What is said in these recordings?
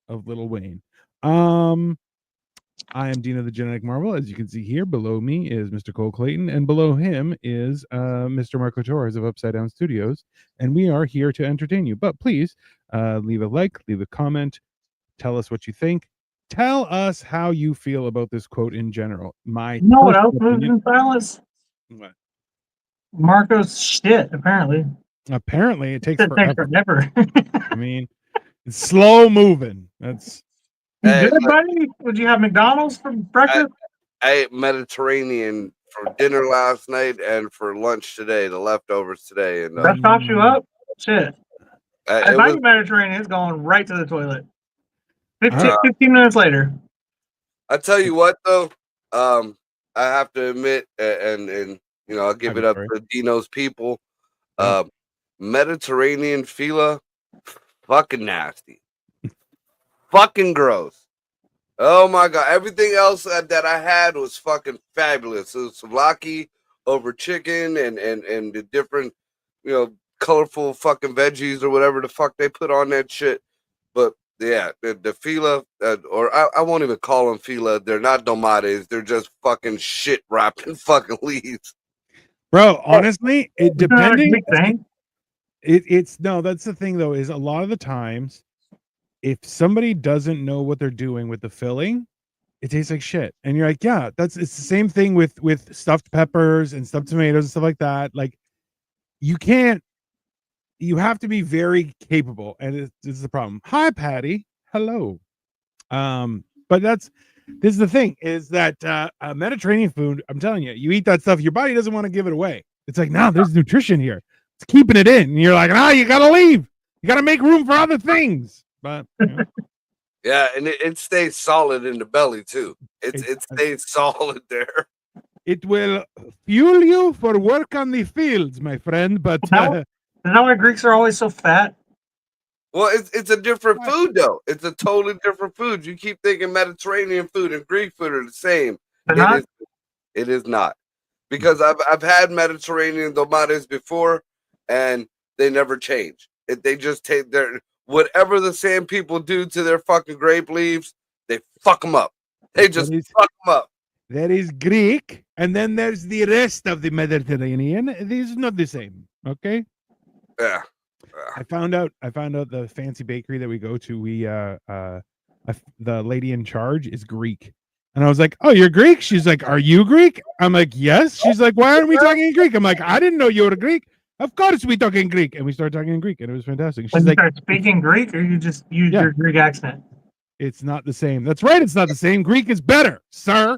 of Lil Wayne. I am Dino the Genetic Marvel. As you can see here, below me is Mr. Cole Clayton, and below him is Mr. Marco Torres of Upside Down Studios. And we are here to entertain you. But please leave a like, leave a comment, tell us what you think. Tell us how you feel about this quote in general. My You know what else personal moves opinion. in silence? What? Marco's shit, apparently. Apparently, it takes It takes forever. forever. I mean, it's slow moving. That's You Hey, good, look, buddy? Would you have McDonald's for breakfast? I ate Mediterranean for dinner last night and for lunch today, the leftovers today. And That tops you up? Shit. it If I was eat Mediterranean, it's going right to the toilet. 15, Alright. 15 minutes later. I tell you what though, I have to admit, and you know, I'll give it up Sorry. to Dino's people. Yeah. Mediterranean fila, fucking nasty, fucking gross. Oh my god! Everything else that I had was fucking fabulous. It was souvlaki over chicken and the different, you know, colorful fucking veggies or whatever the fuck they put on that shit. But yeah, the fila, or I won't even call them fila. They're not tomates. They're just fucking shit wrapped in fucking leaves. Bro, honestly, it Isn't that a depending. big thing? It's no, that's the thing though, is a lot of the times if somebody doesn't know what they're doing with the filling, it tastes like shit. And you're like, yeah, it's the same thing with stuffed peppers and stuffed tomatoes and stuff like that. Like you have to be very capable, and this is the problem. Hi, Patty. Hello. But this is the thing, is that Mediterranean food, I'm telling you, you eat that stuff, your body doesn't want to give it away. It's like, no, there's nutrition here. It's keeping it in. And you're like, you gotta leave. You gotta make room for other things. But yeah, and it stays solid in the belly too. It stays solid there. It will fuel you for work on the fields, my friend. But Is that why Greeks are always so fat? Well, it's a different food though. It's a totally different food. You keep thinking Mediterranean food and Greek food are the same. It is not. Because I've had Mediterranean tomates before, and they never change. They just take their whatever the same people do to their fucking grape leaves, they fuck them up. They just fuck them up. There is Greek, and then there's the rest of the Mediterranean. This is not the same. Okay. Yeah. I found out the fancy bakery that we go to. The lady in charge is Greek. And I was like, "Oh, you're Greek?" She's like, "Are you Greek?" I'm like, "Yes." She's like, "Why aren't we talking in Greek?" I'm like, "I didn't know you were Greek." Of course we talk in Greek. And we started talking in Greek, and it was fantastic. She's When you like, start speaking Greek, or you just use your Greek accent? It's not the same. That's right. It's not the same. Greek is better, sir.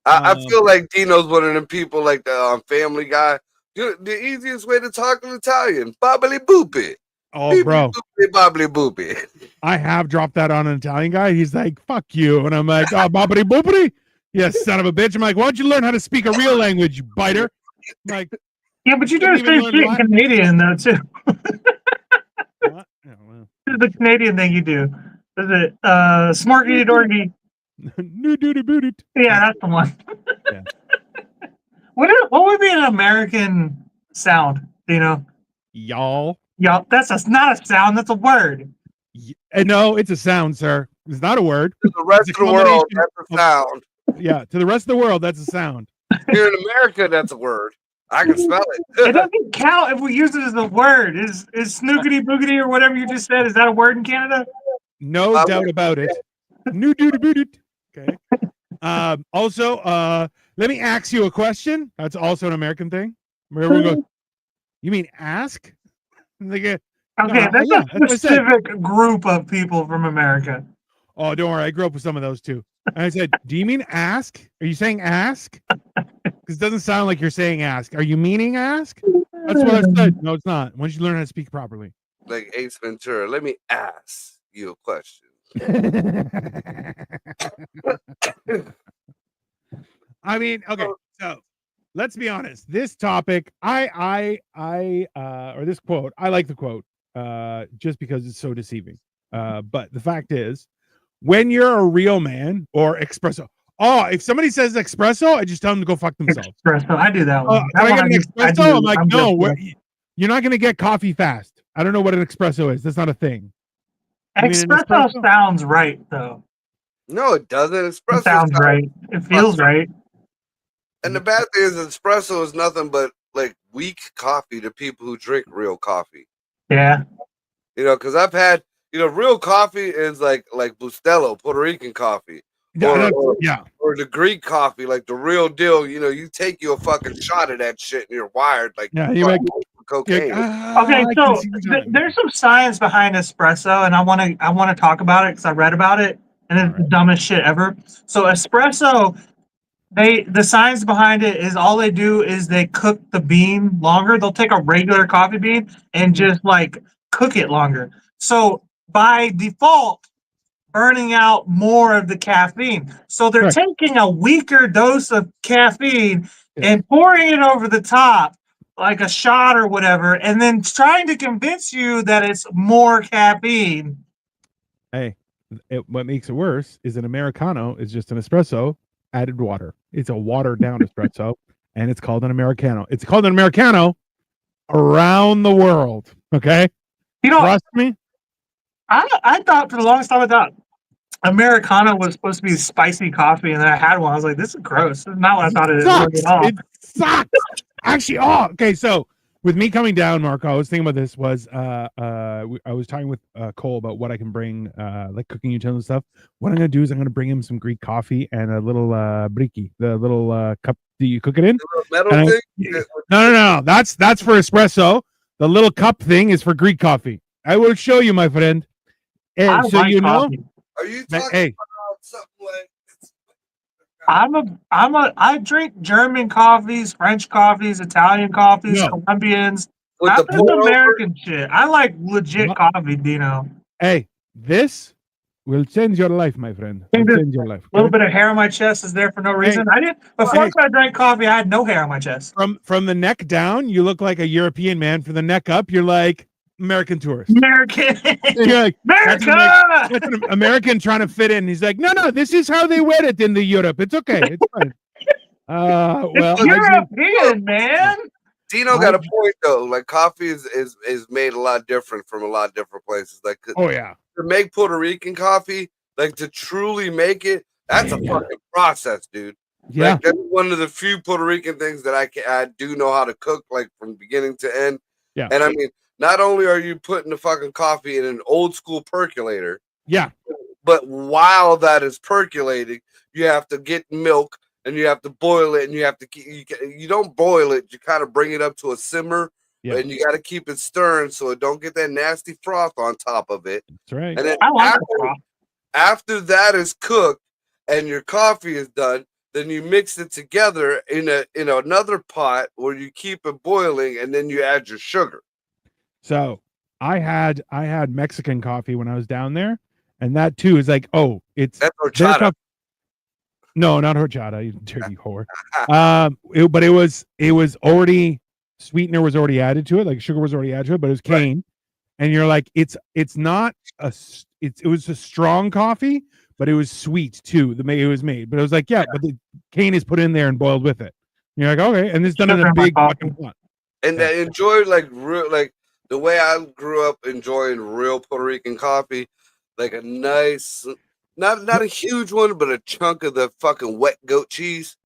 I feel like Dino's one of them people like the Family Guy. The easiest way to talk in Italian, bobbly boopy. Oh, bro. Bobbly boopy. I have dropped that on an Italian guy. He's like, "Fuck you," and I'm like, "Oh, bobbity boopity, yes, son of a bitch." I'm like, "Why don't you learn how to speak a real language, you biter?" I'm like, yeah, but you do the same shit in Canadian though too. What? The Canadian thing you do. Is it smarty dorky? No duty boot it. Yeah, that's the one. Yeah. What would be an American sound? Do you know? Y'all. Y'all. That's not a sound. That's a word. No, it's a sound, sir. It's not a word. To the rest of the world, that's a sound. Yeah, to the rest of the world, that's a sound. Here in America, that's a word. I can spell it. It doesn't count if we use it as a word. Is snookity boogity or whatever you just said? Is that a word in Canada? No doubt about it. No duty boot it. Okay. Also, let me ask you a question. That's also an American thing. Where we go? You mean ask? Like okay, that's a specific group of people from America. Oh, don't worry. I grew up with some of those too. And I said, "Do you mean ask? Are you saying ask? Because it doesn't sound like you're saying ask. Are you meaning ask?" That's what I said. No, it's not. Once you learn how to speak properly. Like Ace Ventura, let me ask you a question. I mean, okay, so let's be honest. This topic, or this quote, I like the quote, just because it's so deceiving. But the fact is, when you're a real man or espresso, if somebody says espresso, I just tell them to go fuck themselves. Espresso, I do that one. Can I get an espresso? I'm like, no, you're not going to get coffee fast. I don't know what an espresso is. That's not a thing. You mean an Espresso espresso? sounds right, though. No, it doesn't. It Espresso sounds right. It feels right. And the bad thing is, espresso is nothing but like weak coffee to people who drink real coffee. Yeah. You know, because I've had, real coffee is like Bustelo, Puerto Rican coffee, Yeah, or or the Greek coffee, like the real deal. You take you a fucking shot of that shit, and you're wired like you make cocaine. Okay, I can so see what you're talking there's some science behind espresso, and I want to talk about it because I read about it, and it's the dumbest shit ever. So espresso, the science behind it is all they do is they cook the bean longer. They'll take a regular coffee bean and just like cook it longer. So by default, burning out more of the caffeine. So they're Right. taking a weaker dose of caffeine Yeah. and pouring it over the top like a shot or whatever, and then trying to convince you that it's more caffeine. Hey, what makes it worse is an Americano is just an espresso added water. It's a watered down espresso, and it's called an Americano. It's called an Americano around the world. Okay, trust me. I thought for the longest time, I thought Americano was supposed to be spicy coffee, and then I had one. I was like, "This is gross." This is not what I thought it sucks. at all. It sucks. Actually, okay. So with me coming down, Marco, I was thinking about this. I was talking with Cole about what I can bring, like cooking utensils and stuff. What I'm gonna do is I'm gonna bring him some Greek coffee and a little briki, the little cup that you cook it in. Metal thing? No. That's for espresso. The little cup thing is for Greek coffee. I will show you, my friend. And so like coffee. Are you talking about something like? I drink German coffees, French coffees, Italian coffees, Colombians. With Not this American shit. I like legit coffee, Dino. Hey, this will change your life, my friend. Will change your life. A little bit of hair on my chest is there for no reason. I didn't before I drank coffee. I had no hair on my chest. From the neck down, you look like a European man. From the neck up, you're like American tourist. American. You're like, America. That's an American trying to fit in. He's like, no, this is how they wear it in the Europe. It's okay. It's fine. Well, it's European, man. Dino got a point though. Like coffee is made a lot different from a lot of different places. Like, to make Puerto Rican coffee, like to truly make it, that's a fucking process, dude. Yeah, like, that's one of the few Puerto Rican things that I do know how to cook, like from beginning to end. Yeah, and I mean, not only are you putting the fucking coffee in an old school percolator, but while that is percolating, you have to get milk. And you have to boil it, and you have to you don't boil it. You kind of bring it up to a simmer, and you got to keep it stirring so it don't get that nasty froth on top of it. That's right. And then after that is cooked and your coffee is done, then you mix it together in another pot where you keep it boiling, and then you add your sugar. So I had Mexican coffee when I was down there, and that too is like, it's that's horchata. No, not horchata, you dirty whore. But it was already sweetener was already added to it, like sugar was already added to it, but it was cane. And you're like, it's not it was a strong coffee, but it was sweet too. The way it was made, but it was like, but the cane is put in there and boiled with it. And you're like, okay, and it's done in a big fucking pot. And I enjoyed like the way I grew up enjoying real Puerto Rican coffee, like a nice. Not a huge one, but a chunk of the fucking wet goat cheese.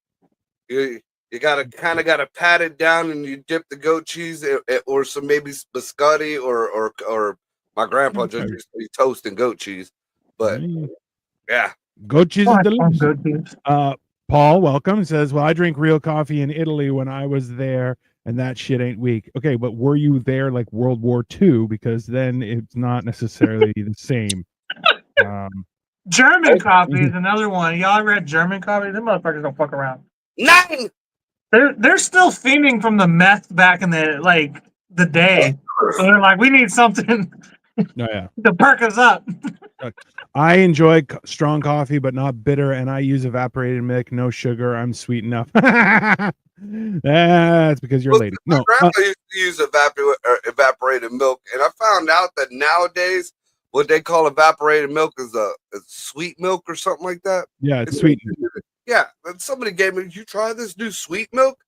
You gotta pat it down, and you dip the goat cheese or some maybe biscotti or my grandpa just used to be toasting goat cheese. But yeah, goat cheese is delicious. Paul, welcome. Says, well, I drink real coffee in Italy when I was there, and that shit ain't weak. Okay, but were you there like World War II? Because then it's not necessarily the same. German coffee is another one. Y'all ever had German coffee? Them motherfuckers don't fuck around. 9. They're still fiending from the meth back in the day. So they're like, we need something to perk us up. I enjoy strong coffee, but not bitter, and I use evaporated milk, no sugar. I'm sweet enough. That's because you're a lady. My grandpa used to use evaporated milk, and I found out that nowadays what they call evaporated milk is a sweet milk or something like that. Yeah, it's sweet. Yeah, and somebody gave me, you try this new sweet milk?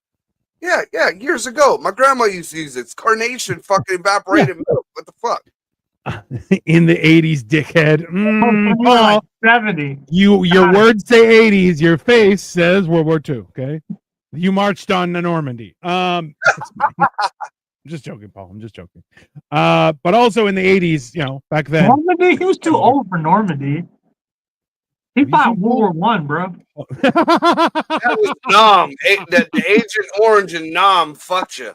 Yeah, years ago. My grandma used to use it. It's carnation fucking evaporated milk. What the fuck? in the 80s, dickhead. You're Paul, like 70. your Got it. words say 80s, your face says World War II. Okay, you marched on Normandy. I'm just joking, Paul. I'm just joking. But also in the 80s, back then. Normandy? He was too old for Normandy. He Have you fought seen World War One, bro. That was Nam. The Agent Orange and Nam fucked you.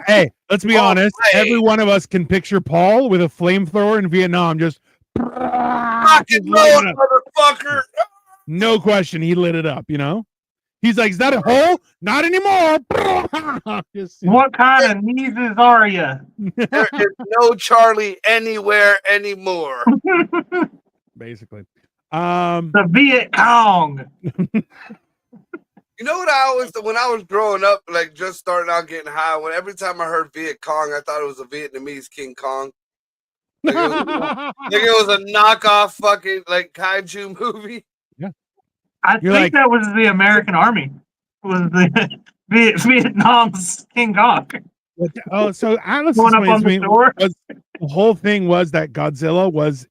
hey, let's be Oh, honest. hey. Every one of us can picture Paul with a flamethrower in Vietnam, just Fucking light it no, up. motherfucker. No question, he lit it up. He's like, "Is that a hole? Not anymore." Just, What kind of knees are you? There is no Charlie anywhere anymore. basically. The Viet Cong. You know what I always, when I was growing up, like just starting out getting high, when every time I heard Viet Cong, I thought it was a Vietnamese King Kong. Like it was a knockoff fucking like kaiju movie. I You're think like- that was the American Army. Was the Vietnam's King Kong. Oh, so Atlas Going up explains on to the me shore? the whole thing was that Godzilla was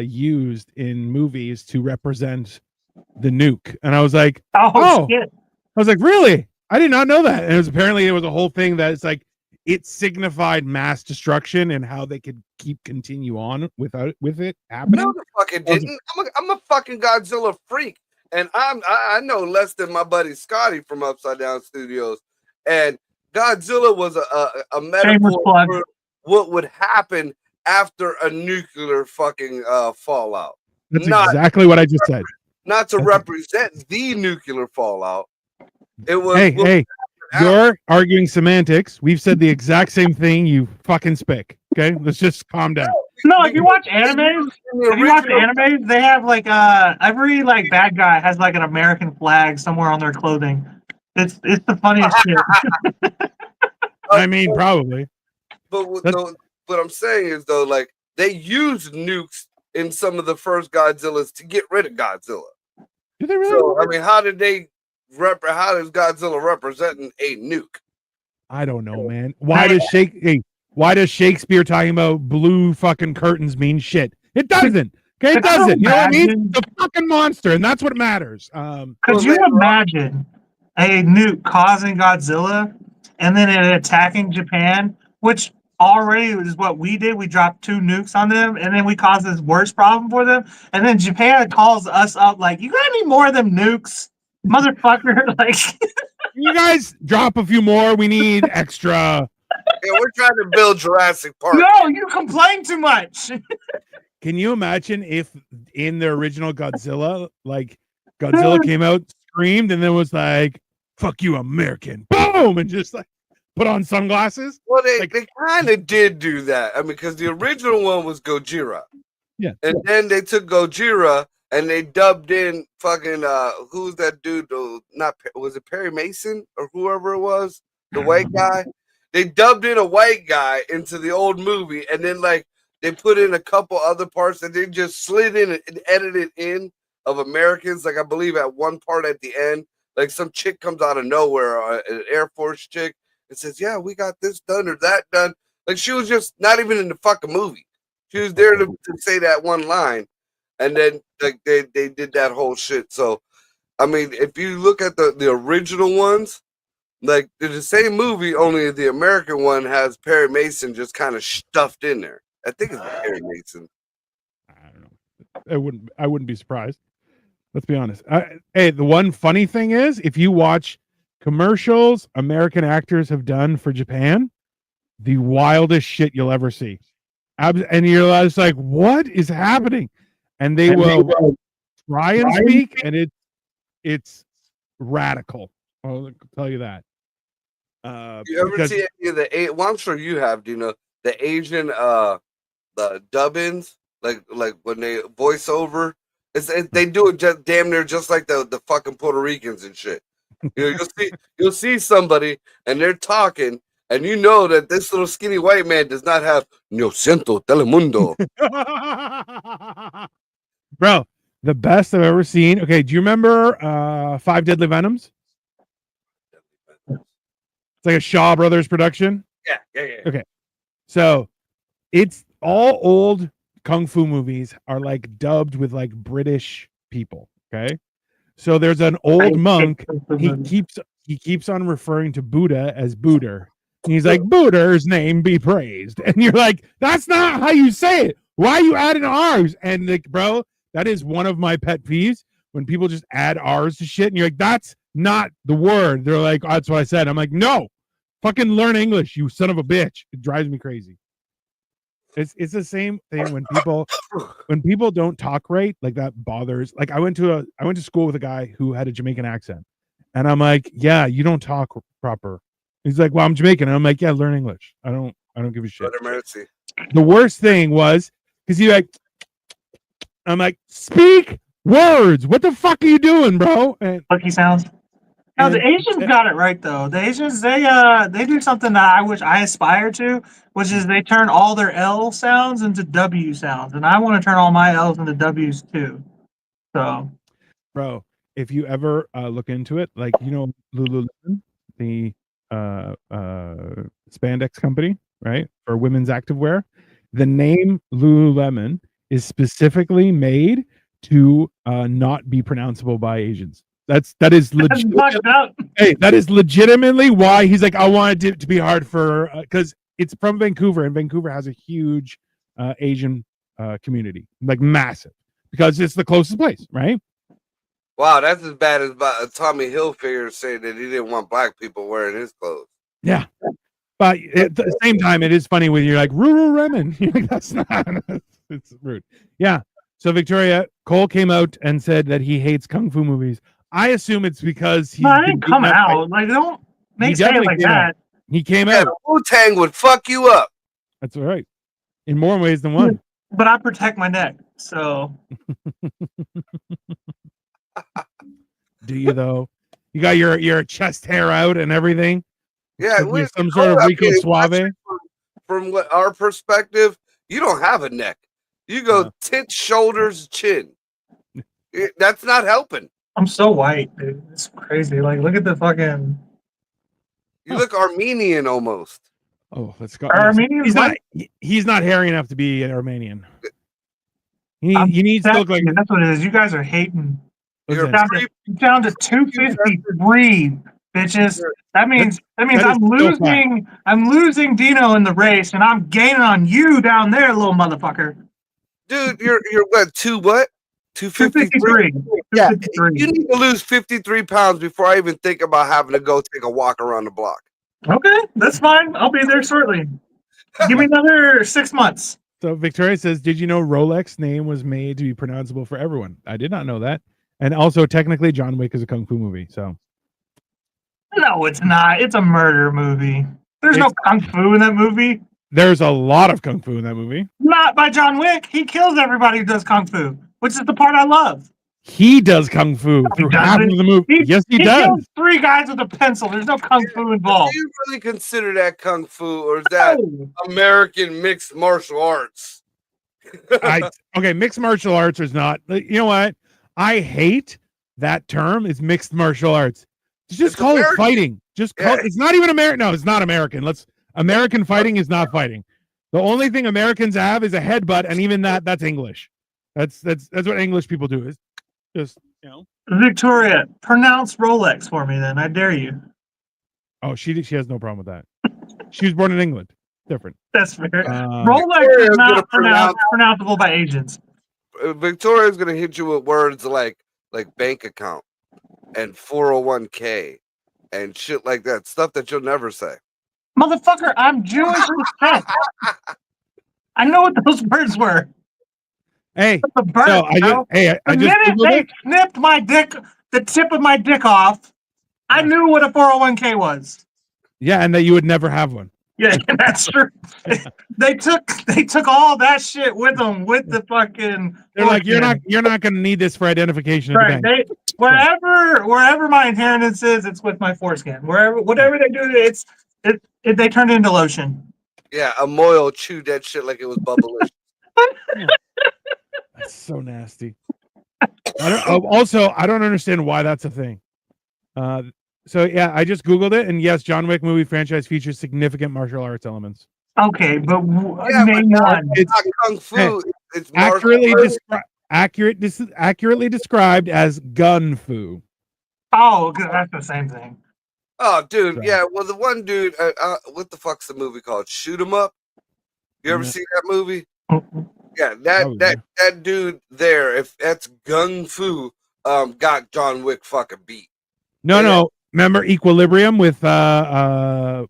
used in movies to represent the nuke, and I was like, Oh, shit. I was like, really? I did not know that. And it was a whole thing that it's like it signified mass destruction and how they could continue on with it happening. No, the fucking didn't. I'm a fucking Godzilla freak, and I know less than my buddy Scotty from Upside Down Studios. And Godzilla was a metaphor for what would happen after a nuclear fucking fallout. That's exactly what I just said. Not to represent the nuclear fallout. It was. Hey, you're arguing semantics. We've said the exact same thing. You fucking spick. Okay, let's just calm down. No, if you watch animes, they have like every like bad guy has like an American flag somewhere on their clothing. It's the funniest shit. I mean, probably. But what I'm saying is though, like they used nukes in some of the first Godzillas to get rid of Godzilla. Do they really? So I mean, how does Godzilla representing a nuke? I don't know, man. Why does Shakespeare talking about blue fucking curtains mean shit? It doesn't. Okay, it doesn't. You know what I mean? The fucking monster, and that's what matters. Could you imagine a nuke causing Godzilla and then it attacking Japan, which already is what we did? We dropped 2 nukes on them, and then we caused this worse problem for them. And then Japan calls us up like, "You got any more of them nukes, motherfucker?" Like, you guys drop a few more. We need extra. Yeah, we're trying to build Jurassic Park. no, you complain too much. Can you imagine if in the original Godzilla, like Godzilla came out, screamed, and then was like, "Fuck you, American!" Boom, and just like put on sunglasses. Well, they kind of did do that. I mean, because the original one was Gojira. Yeah. And then they took Gojira and they dubbed in fucking who's that dude? Was it Perry Mason or whoever it was? The white guy. They dubbed in a white guy into the old movie, and then like they put in a couple other parts that they just slid in and edited in of Americans. Like I believe at one part at the end, like some chick comes out of nowhere, an Air Force chick, and says, "Yeah, we got this done or that done." Like she was just not even in the fucking movie. She was there to say that one line, and then like they did that whole shit. So, I mean, if you look at the original ones, like they're the same movie, only the American one has Perry Mason just kind of stuffed in there. I think it's Perry Mason. I don't know. I wouldn't be surprised. Let's be honest. Hey, the one funny thing is, if you watch commercials American actors have done for Japan, the wildest shit you'll ever see. And you're just like, what is happening? And they will try and speak, and it's radical. I'll tell you that. You ever see any of the? Well, I'm sure you have. Do you know the Asian the dub-ins, like when they voice over? They do it just damn near just like the fucking Puerto Ricans and shit. You know, you'll see somebody and they're talking, and you know that this little skinny white man does not have "No siento telemundo." Bro, the best I've ever seen. Okay, do you remember 5 Deadly Venoms? It's like a Shaw Brothers production. Yeah. Okay, so it's all old kung fu movies are like dubbed with like British people. Okay, so there's an old monk. He keeps on referring to Buddha as Buddha. And he's like, Buddha's name be praised. And you're like, that's not how you say it. Why are you adding R's? And like, bro, that is one of my pet peeves when people just add R's to shit. And you're like, that's not the word. They're like, oh, that's what I said. I'm like, no, fucking learn English, you son of a bitch. It drives me crazy. It's the same thing when people don't talk right, like that bothers. Like I went to school with a guy who had a Jamaican accent. And I'm like, yeah, you don't talk proper. He's like, well, I'm Jamaican. And I'm like, yeah, learn English. I don't give a shit. Mercy. The worst thing was because he's like, I'm like, speak words. What the fuck are you doing, bro? And Lucky sounds. No, the Asians got it right though. The Asians, they do something that I wish I aspire to, which is they turn all their L sounds into W sounds, and I want to turn all my L's into W's too. So, bro, if you ever look into it, like Lululemon, the spandex company, right, for women's activewear, the name Lululemon is specifically made to not be pronounceable by Asians. That is hey, that is legitimately why he's like, I wanted it to be hard for because it's from Vancouver, and Vancouver has a huge Asian community, like massive, because it's the closest place, right? Wow, that's as bad as Tommy Hilfiger saying that he didn't want black people wearing his clothes. Yeah, but at the same time, it is funny when you're like rural Remen. You're like, that's not. It's rude. Yeah. So Victoria, Cole came out and said that he hates kung fu movies. I assume it's because he's I didn't come out. Like, don't make it like that. He came out. Wu-Tang would fuck you up. That's all right. In more ways than one. But I protect my neck, so. Do you though? You got your chest hair out and everything. Yeah, with some sort of Rico Suave. From what our perspective, you don't have a neck. You go tits, shoulders, chin. That's not helping. I'm so white, dude. It's crazy. Like, look at the fucking. You look Armenian almost. Oh, let's go. Armenian. He's not hairy enough to be an Armenian. He needs to look like. That's what it is. You guys are hating. You're down to 253, bitches. That means I'm losing. I'm losing Dino in the race, and I'm gaining on you down there, little motherfucker. Dude, you're what? 253. Yeah, you need to lose 53 pounds before I even think about having to go take a walk around the block. Okay, that's fine. I'll be there shortly. Give me another 6 months. So Victoria says, did you know Rolex name was made to be pronounceable for everyone? I did not know that. And also, technically, John Wick is a kung fu movie. So, no, it's not. It's a murder movie. There's no kung fu in that movie. There's a lot of kung fu in that movie. Not by John Wick. He kills everybody who does kung fu, which is the part I love. He does kung fu through half of the movie. Yes, he does. Kills 3 guys with a pencil. There's no kung fu involved. Do you really consider that kung fu, or is that American mixed martial arts? Okay, mixed martial arts is not. You know what? I hate that term. Is mixed martial arts. Just call it fighting. Just call it. It's not even American. No, it's not American. American fighting is not fighting. The only thing Americans have is a headbutt, and even that's English. That's what English people do. Is just Victoria, pronounce Rolex for me, then. I dare you. Oh, she has no problem with that. She was born in England. Different. That's fair. Rolex is not pronounceable by Asians. Victoria's gonna hit you with words like bank account and 401k and shit like that. Stuff that you'll never say. Motherfucker, I'm Jewish as shit. I know what those words were. Hey, the minute they snipped my dick, the tip of my dick off, I knew what a 401k was. Yeah, and that you would never have one. Yeah, that's true. They took all that shit with them, with the fucking. They're like, you're not going to need this for identification. Right. Wherever my inheritance is, it's with my foreskin. Whatever they do, they turn it into lotion. Yeah, a Moyle chewed that shit like it was bubblicious. That's so nasty. I don't understand why that's a thing. So yeah, I just Googled it, and yes, John Wick movie franchise features significant martial arts elements. Okay, but Yeah, name but one. it's not kung fu. Hey, It's martial accurately described as gun fu. Oh, 'cause that's the same thing. Oh, dude, So- yeah. Well, the one dude, what the fuck's the movie called? Shoot 'em up. You ever Yeah. see that movie? Mm-mm. Yeah, Oh, yeah. that dude there, if that's gung fu, got John Wick fucking beat. No. Remember Equilibrium with Batman.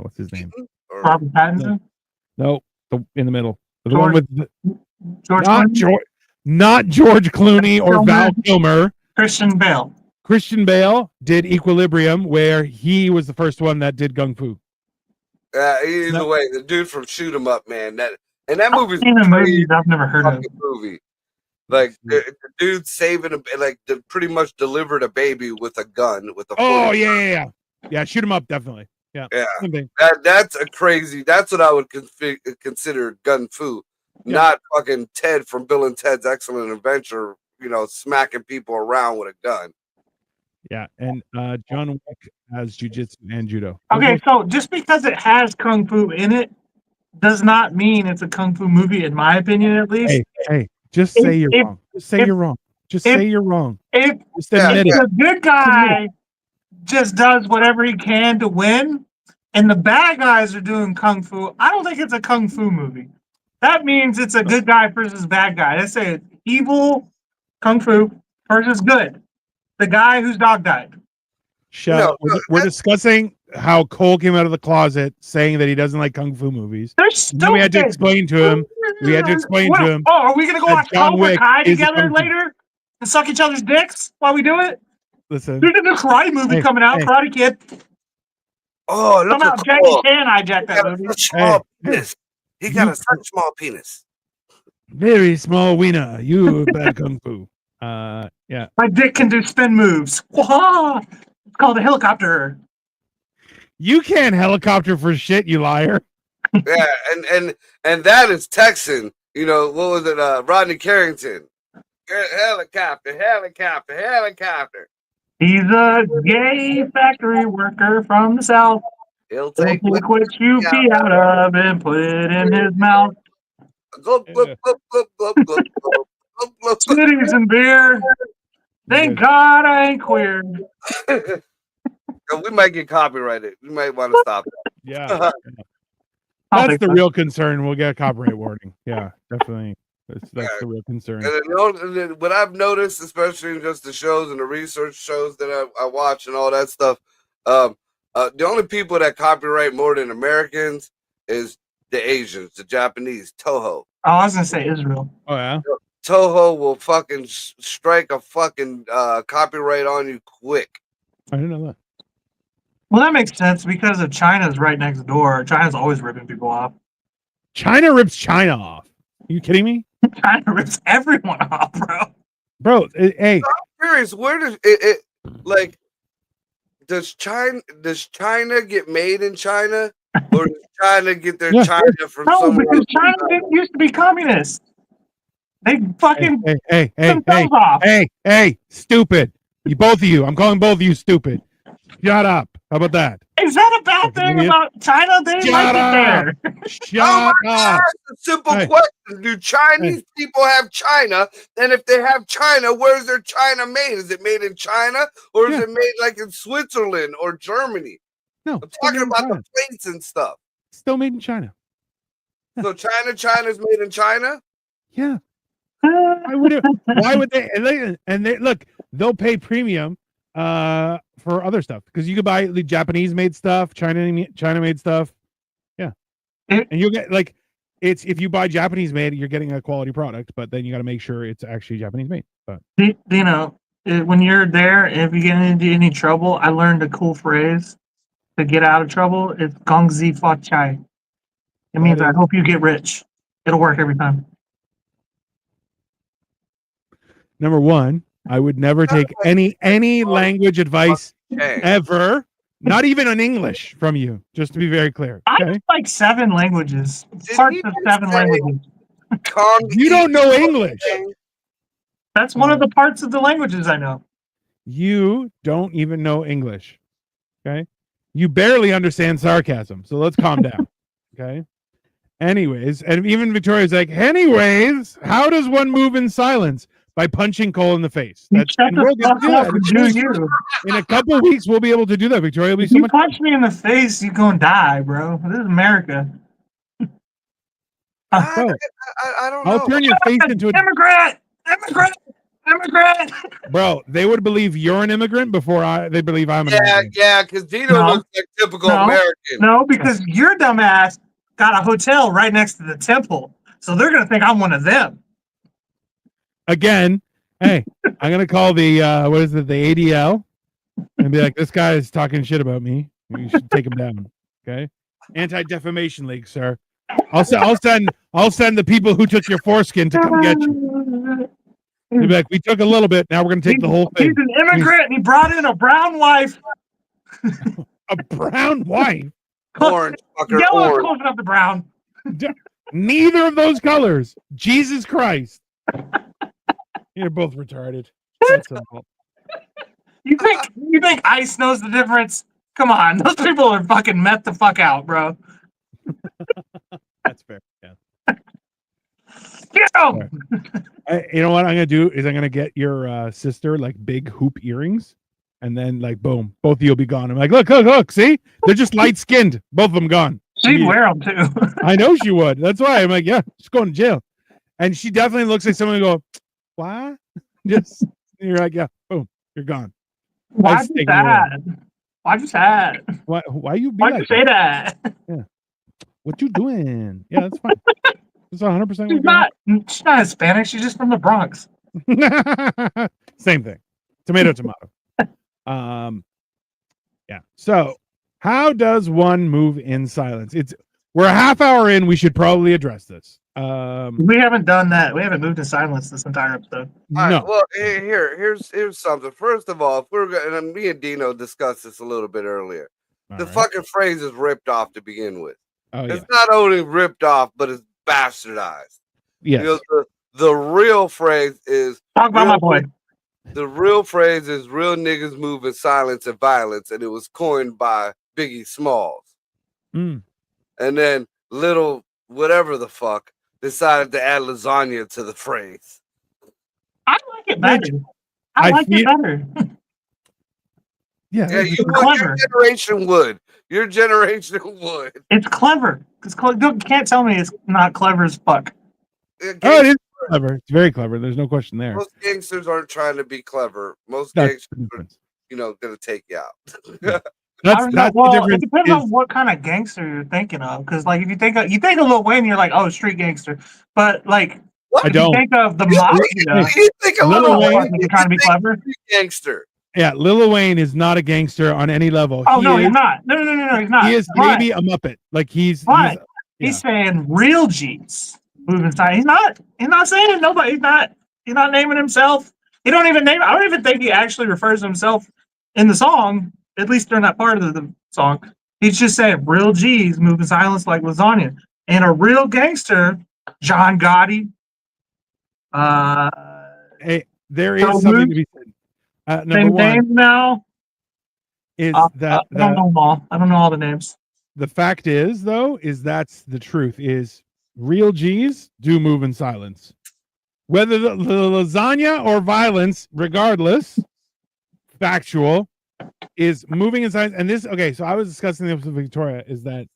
What's his name? Or- Robert Pattinson, No, in the middle. The George- one with George not Clooney, not George Clooney or Kilmer. Val Kilmer. Christian Bale. Christian Bale did Equilibrium, where he was the first one that did Gung Fu. either No. way, the dude from Shoot 'em Up, man. That I've movie's seen the crazy movies I've never heard of. fucking movie. Like the dude saving pretty much delivered a baby with a gun with a. Oh 40 yeah. Shoot him up, definitely. Yeah. Yeah. Same thing. That's a crazy. That's what I would consider gun fu, Yeah. not fucking Ted from Bill and Ted's Excellent Adventure. Smacking people around with a gun. Yeah, and John Wick has jujitsu and judo. Okay, so just because it has kung fu in it does not mean it's a kung fu movie, in my opinion, at least. Hey, just say you're If- wrong. Just say if- you're wrong. Just if- say you're wrong. If Just admit if it. the good guy just does whatever he can to win, and the bad guys are doing kung fu, I don't think it's a kung fu movie. That means it's a good guy versus bad guy. They say it's evil kung fu versus good. The guy whose dog died. Shut up. We're discussing how Cole came out of the closet saying that he doesn't like kung fu movies. They're And stupid. then we had to explain to him. We had to explain to him. Oh, are we gonna go that watch John Cobra Wick Kai is a together kung fu. later and suck each other's dicks while we do it? Listen, There's a new karate movie Hey, coming out, hey. Karate Kid. Oh, look Somehow at Jackie Cole. Chan hijacked He that got a movie. such small Hey. penis. He got You- a such small penis. very small wiener. You bad kung fu. Yeah. My dick can do spin moves. Wah! It's called a helicopter. You can't helicopter for shit, you liar. Yeah, and that is Texan. What was it? Rodney Carrington. Helicopter. He's a gay factory worker from the south. He'll He'll take take what you pee out of and put it in his mouth. glub, glub, glub, glub, glub, glub, glub, glub, glub, glub. Titties and beer. Thank God I ain't queer. We might get copyrighted. We might want to stop that. Yeah. I'll That's take the that. real concern. We'll get a copyright warning. Yeah, definitely. That's the real concern. And what I've noticed, especially in just the shows and the research shows that I watch and all that stuff, the only people that copyright more than Americans is the Asians, the Japanese, Toho. Oh, I was gonna say Israel. Oh yeah. Toho will fucking strike a fucking copyright on you quick. I didn't know that. Well, that makes sense because of China's right next door. China's always ripping people off. China rips China off. Are you kidding me, China rips everyone off, bro. bro? Hey, Curious, where does it like? Does China get made in China, or does China get their Yeah. China from No, somewhere? because China didn't used to be communist. They fucking hey, themselves off. hey, stupid! You both of you. I'm calling both of you stupid. Shut up. How about that? Is that a bad Fucking thing idiot. about China? They Shut like up. it there. Shut Oh my up. God, it's a simple Hey. question. Do Chinese people have China? And if they have China, where's their China made? Is it made in China or is Yeah. it made like in Switzerland or Germany? No, I'm talking about the plates and stuff. still made in China. So China's made in China? Yeah. Why would they? And they look. They'll pay premium for other stuff because you could buy the Japanese made stuff, China made stuff. Yeah, It- and you'll get like it's if you buy Japanese made, you're getting a quality product, but then you got to make sure it's actually Japanese made. But You know, when you're there, if you get into any trouble, I learned a cool phrase to get out of trouble. It's "gongzi fa chai." It means That I is- hope you get rich. It'll work every time. number one, I would never take any language advice Hey, ever, not even in English from you. Just to be very clear. I Okay, know like 7 languages, Did parts he of just 7 say- languages. you don't know English. That's one of the parts of the languages I know. You don't even know English. Okay. You barely understand sarcasm, so let's calm down. Okay. Anyways, and even Victoria's like, anyways, how does one move in silence? By punching Cole in the face. That's Shut and the we'll get to fuck do up that. and do you. In a couple of weeks, we'll be able to do that. Victoria will be If so you much. punch me in the face, you're gonna die, bro. This is America. I don't know. I'll turn your face into a Immigrant! bro. They would believe you're an immigrant before they believe I'm an Yeah, immigrant. yeah, because Dino No. looks like typical No. American. No, because your dumbass got a hotel right next to the temple. So they're gonna think I'm one of them. Again, hey, I'm gonna call the what is it, the ADL, and be like, this guy is talking shit about me. You should take him down. Okay, Anti-Defamation League, sir. I'll send the people who took your foreskin to come get you. They'll be like, we took a little bit, now we're gonna take the whole He's thing. an immigrant and he brought in a brown wife. A brown wife. Orange, fucker, Yellow is orange. close enough to brown. Neither of those colors. Jesus Christ. You're both retarded. That's simple. You think ICE knows the difference? Come on, those people are fucking meth the fuck out, bro. That's fair. Yeah. Get him! You know what I'm gonna do is I'm gonna get your sister like big hoop earrings, and then like boom, both of you'll be gone. I'm like, look, see, they're just light skinned, both of them gone. She'd wear them too. I know she would. That's why I'm like, yeah, she's going to jail, and she definitely looks like someone who go, what? Just you're like, yeah, boom, you're gone. Why'd you sad? Why'd you sad? Why you be Why'd like you say that? what you doing? Yeah, that's fine. That's 100%. She's not Hispanic. She's just from the Bronx. Same thing. Tomato. Yeah. So how does one move in silence? We're a half hour in. We should probably address this. We haven't done that. We haven't moved to silence this entire episode. All right, No. well, here's something. First of all, if we're gonna, and me and Dino discussed this a little bit earlier. The fucking phrase is ripped off to begin with. Oh, yeah. It's not only ripped off, but it's bastardized. Yes. You know, the real phrase is Talk about my boy. The real phrase is real niggas move in silence and violence, and it was coined by Biggie Smalls. Mm. And then little whatever the fuck decided to add lasagna to the phrase. I like it better. I like it better. Yeah, Yeah, your generation would. Your generation would. It's clever. You can't tell me it's not clever as fuck. Oh, it is clever. It's very clever. There's no question there. Most gangsters aren't trying to be clever. Most That's gangsters are, gonna take you out. That's the difference. It depends on what kind of gangster you're thinking of. Because like if you think of Lil Wayne, you're like, oh, street gangster. But like What? I don't. you think of the mafia, You think a Lil little Wayne? you're trying to be clever. gangster. Yeah, Lil Wayne is not a gangster on any level. Oh no, he's not. No, he's not. He is But maybe a Muppet. Like he's saying real G's moving side. He's not saying it. Nobody. He's not naming himself. He don't even name. I don't even think he actually refers to himself in the song. At least during that part of the song, he's just saying real G's moving silence like lasagna, and a real gangster, John Gotti. Hey, there is something to be said. Number Same one name now. is that I don't know them all. I don't know all the names. the fact is, though, is that's the truth. Is real G's do move in silence, whether the lasagna or violence, regardless. Factual is moving in silence. And this, okay. So I was discussing this with Victoria. Is that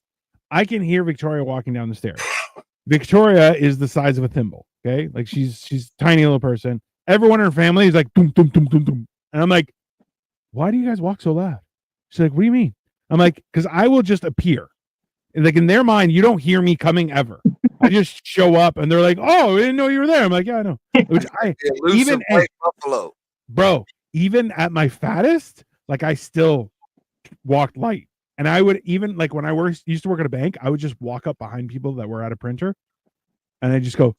I can hear Victoria walking down the stairs. Victoria is the size of a thimble. Okay, like she's tiny little person. Everyone in her family is like boom, boom, boom, boom, boom. And I'm like, why do you guys walk so loud? She's like, what do you mean? I'm like, because I will just appear. And like in their mind, you don't hear me coming ever. I just show up and they're like, oh, I didn't know you were there. I'm like, yeah, I know. Which even white buffalo. Bro, even at my fattest, like I still walked light. And I would even like when I used to work at a bank, I would just walk up behind people that were at a printer and I just go,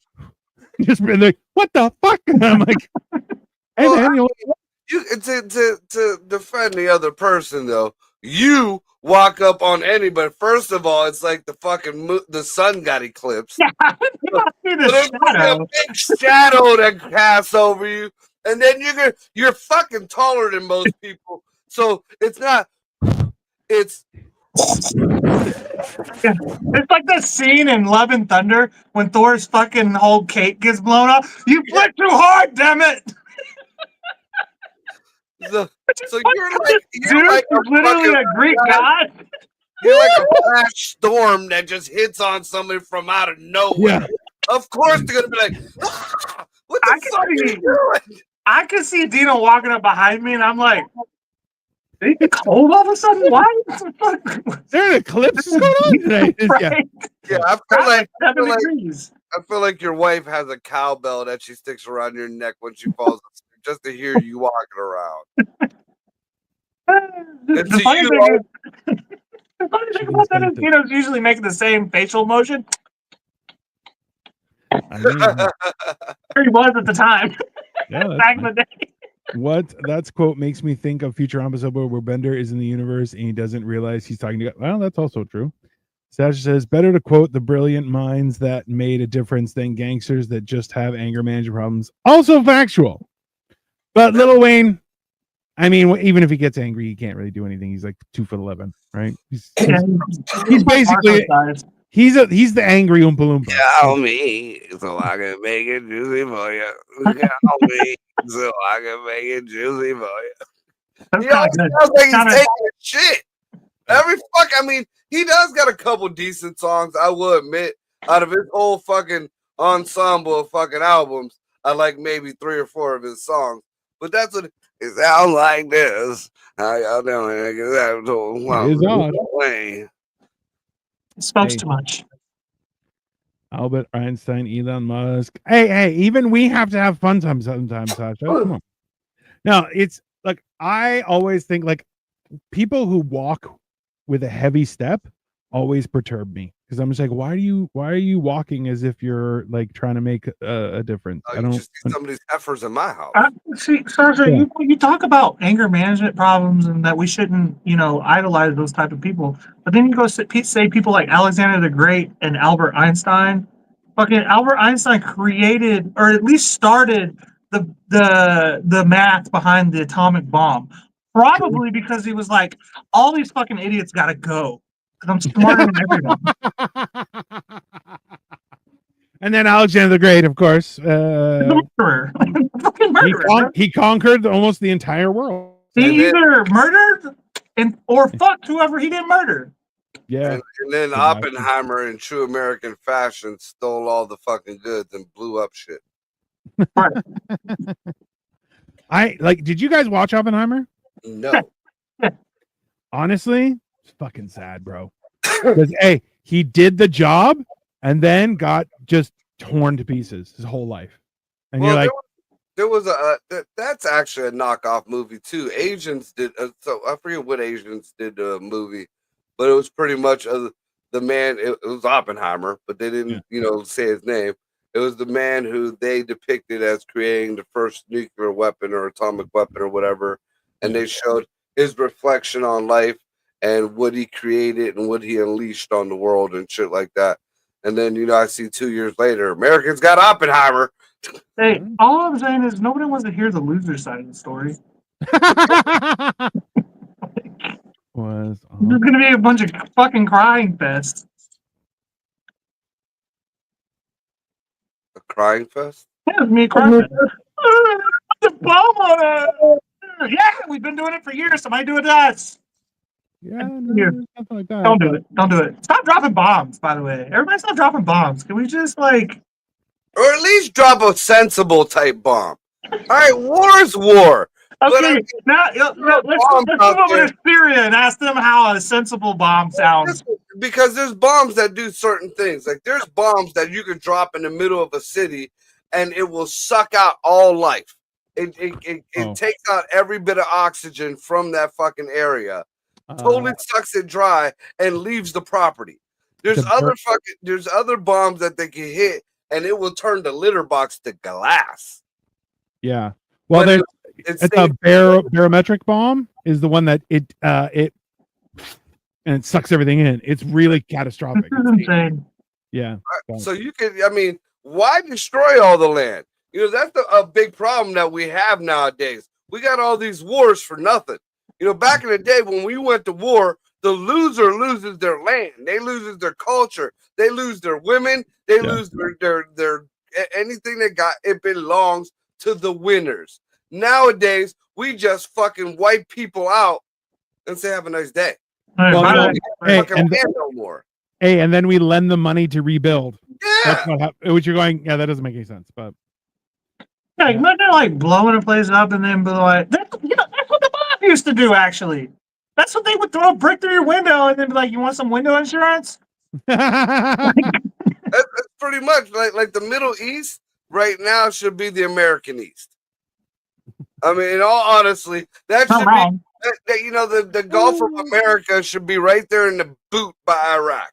just be like, what the fuck? And I'm like, hey man, you to defend the other person though, you walk up on anybody. First of all, it's like the fucking the sun got eclipsed. Yeah, There's a big shadow that casts over you, and then you're fucking taller than most people. So it's not It's It's like the scene in Love and Thunder when Thor's fucking whole cake gets blown up. You flipped too hard, damn it! so Dude, you're like he's literally a Greek god. you're like a flash storm that just hits on somebody from out of nowhere. Yeah. Of course they're gonna be like, "Ah, what I the can fuck are you see- doing?" I can see Dino walking up behind me, and I'm like, "Did he get cold all of a sudden? Why? What the fuck? Is there an eclipse going on today? Yeah. Right? Yeah, I That's feel like 7 degrees. I feel like your wife has a cowbell that she sticks around your neck when she falls asleep just to hear you walking around. The to funny you, thing is, the funny She thing can about that sense is it. Dino's usually making the same facial motion. I mean, Or he was at the time, yeah, that's back in fine. the day. What that's quote makes me think of Futurama episode where Bender is in the universe and he doesn't realize he's talking to God. Well, that's also true. Sasha says, better to quote the brilliant minds that made a difference than gangsters that just have anger management problems. Also factual. But Lil Wayne, I mean, even if he gets angry, he can't really do anything. He's like 2'11", right? He's basically he's the angry Oompa Loompa. Tell me so I can make it juicy for you. Tell me so I can make it juicy for you. That's He kinda always good. sounds like he's Kinda- taking a shit. I mean, he does got a couple decent songs, I will admit. Out of his whole fucking ensemble of fucking albums, I like maybe 3 or 4 of his songs. But that's what it sounds like this. How y'all doing? It is odd. It smokes Hey. too much. Albert Einstein, Elon Musk. Hey, even we have to have fun sometimes, Sasha. Come on. No, it's like I always think like people who walk with a heavy step always perturb me because I'm just like, why are you walking as if you're like trying to make a difference? I You don't. just see some of these efforts in my house. See, Sasha, Yeah. you talk about anger management problems and that we shouldn't, idolize those type of people. But then you go say people like Alexander the Great and Albert Einstein. Fucking Albert Einstein created, or at least started, the math behind the atomic bomb. Probably because he was like, all these fucking idiots gotta go because I'm smarter than everyone. And then Alexander the Great, of course. The murderer, fucking murderer. He conquered almost the entire world. He And then- either murdered or fucked whoever he didn't murder. Yeah. And then Exactly. Oppenheimer, in true American fashion, stole all the fucking goods and blew up shit. Did you guys watch Oppenheimer? No. Honestly, it's fucking sad, bro. Because hey, he did the job and then got just torn to pieces his whole life. And Well, you're like, there was a that's actually a knockoff movie too. Asians did so I forget what Asians did the movie, but it was pretty much the man. It was Oppenheimer, but they didn't say his name. It was the man who they depicted as creating the first nuclear weapon or atomic weapon or whatever, and they showed his reflection on life and what he created and what he unleashed on the world and shit like that. And then I see 2 years later, Americans got Oppenheimer. Hey, all I'm saying is nobody wants to hear the loser side of the story. was There's gonna be a bunch of fucking crying fest. A crying fest. Yeah, it's me crying fest. The bomb on it. Yeah, we've been doing it for years. Somebody do it to us. yeah, Here. no, nothing like that. Don't do it. Don't do it. Stop dropping bombs, by the way. Everybody stop dropping bombs. Can we just Or at least drop a sensible type bomb. All right, war is war. But I okay, mean, let's bombs come out over there. to Syria and ask them how a sensible bomb sounds. Because there's bombs that do certain things. Like there's bombs that you can drop in the middle of a city and it will suck out all life. It takes out every bit of oxygen from that fucking area. Totally sucks it dry and leaves the property. There's other bombs that they can hit and it will turn the litter box to glass. Yeah. Well, But it's a barometric bomb is the one that it and it sucks everything in. It's really catastrophic. This is insane. Yeah. So you can, why destroy all the land? That's a big problem that we have nowadays. We got all these wars for nothing. Back in the day when we went to war, The loser loses their land. They loses their culture. They lose their women. They lose their anything they got. It belongs to the winners. Nowadays, we just fucking wipe people out and say, have a nice day. Well, Bye. hey, Fucking and land no more. Hey, and then we lend the money to rebuild. That's Yeah. what happened. Which you're going, yeah, that doesn't make any sense. But Yeah, imagine like blowing a place up and then be like, that's what the mob used to do. Actually, that's what they would throw a brick through your window and then be like, "You want some window insurance?" That's pretty much like the Middle East right now should be the American East. I mean, in all honesty, that Not should wrong. be the Gulf of America should be right there in the boot by Iraq.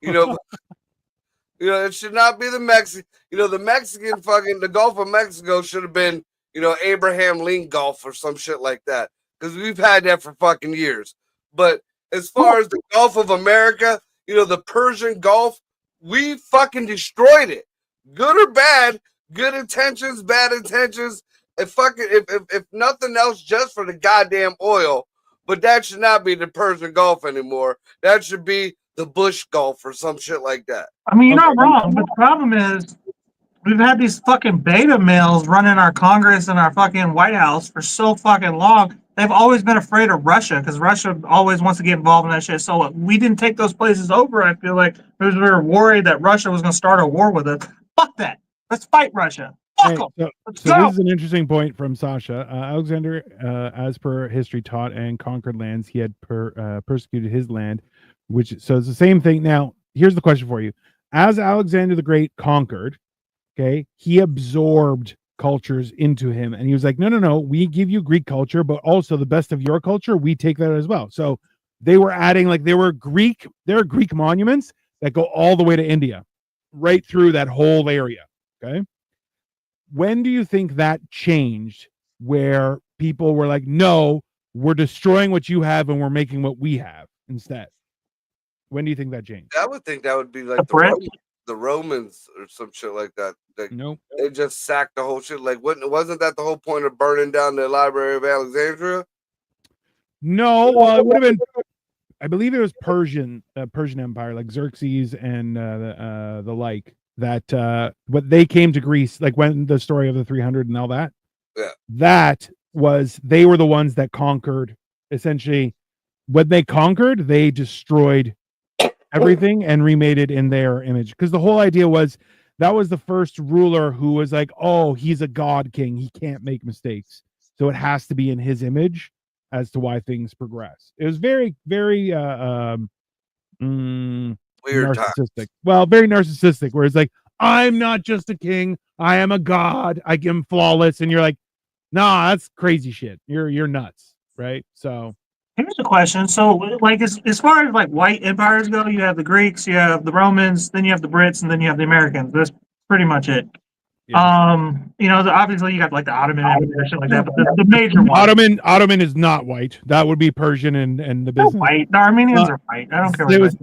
It should not be the Mexican. The Mexican the Gulf of Mexico should have been Abraham Lincoln Gulf or some shit like that, because we've had that for fucking years. But as far as the Gulf of America, the Persian Gulf, we fucking destroyed it. Good or bad, good intentions, bad intentions. If nothing else, just for the goddamn oil. But that should not be the Persian Gulf anymore. That should be the Bush Gulf or some shit like that. I mean, you're not wrong, but the problem is we've had these fucking beta males running our Congress and our fucking White House for so fucking long. They've always been afraid of Russia because Russia always wants to get involved in that shit. So we didn't take those places over. I feel like because we were worried that Russia was going to start a war with us. Fuck that. Let's fight Russia. Fuck them. So Let's go. this is an interesting point from Sasha. Alexander, as per history taught and conquered lands, he had persecuted his land, so it's the same thing. Now, here's the question for you. As Alexander the Great conquered, okay, he absorbed cultures into him, and he was like, no, we give you Greek culture, but also the best of your culture, we take that as well. So they were adding, like, there are Greek monuments that go all the way to India, right through that whole area. Okay. When do you think that changed, where people were like, no, we're destroying what you have and we're making what we have instead? When do you think that changed? I would think that would be like the Romans or some shit like that. Nope. They just sacked the whole shit. Like, wasn't that the whole point of burning down the Library of Alexandria? No, well, it would have been. I believe it was Persian Empire, like Xerxes and the like. That what they came to Greece, like when the story of the 300 and all that. Yeah. That was, they were the ones that conquered. Essentially, when they conquered, they destroyed everything and remade it in their image. Because the whole idea was that was the first ruler who was like, oh, he's a god king. He can't make mistakes. So it has to be in his image as to why things progress. It was very, very Weird narcissistic. times. Well, very narcissistic, where it's like, I'm not just a king. I am a god. I am flawless. And you're like, nah, that's crazy shit. You're nuts. Right. So here's the question. So, like, as far as like white empires go, you have the Greeks, you have the Romans, then you have the Brits, and then you have the Americans. That's pretty much it. Yeah. Obviously you got like the Ottoman Empire, shit like that, but the major one. Ottoman is not white. That would be Persian and the They're business. white. The Armenians are white. I don't care what There's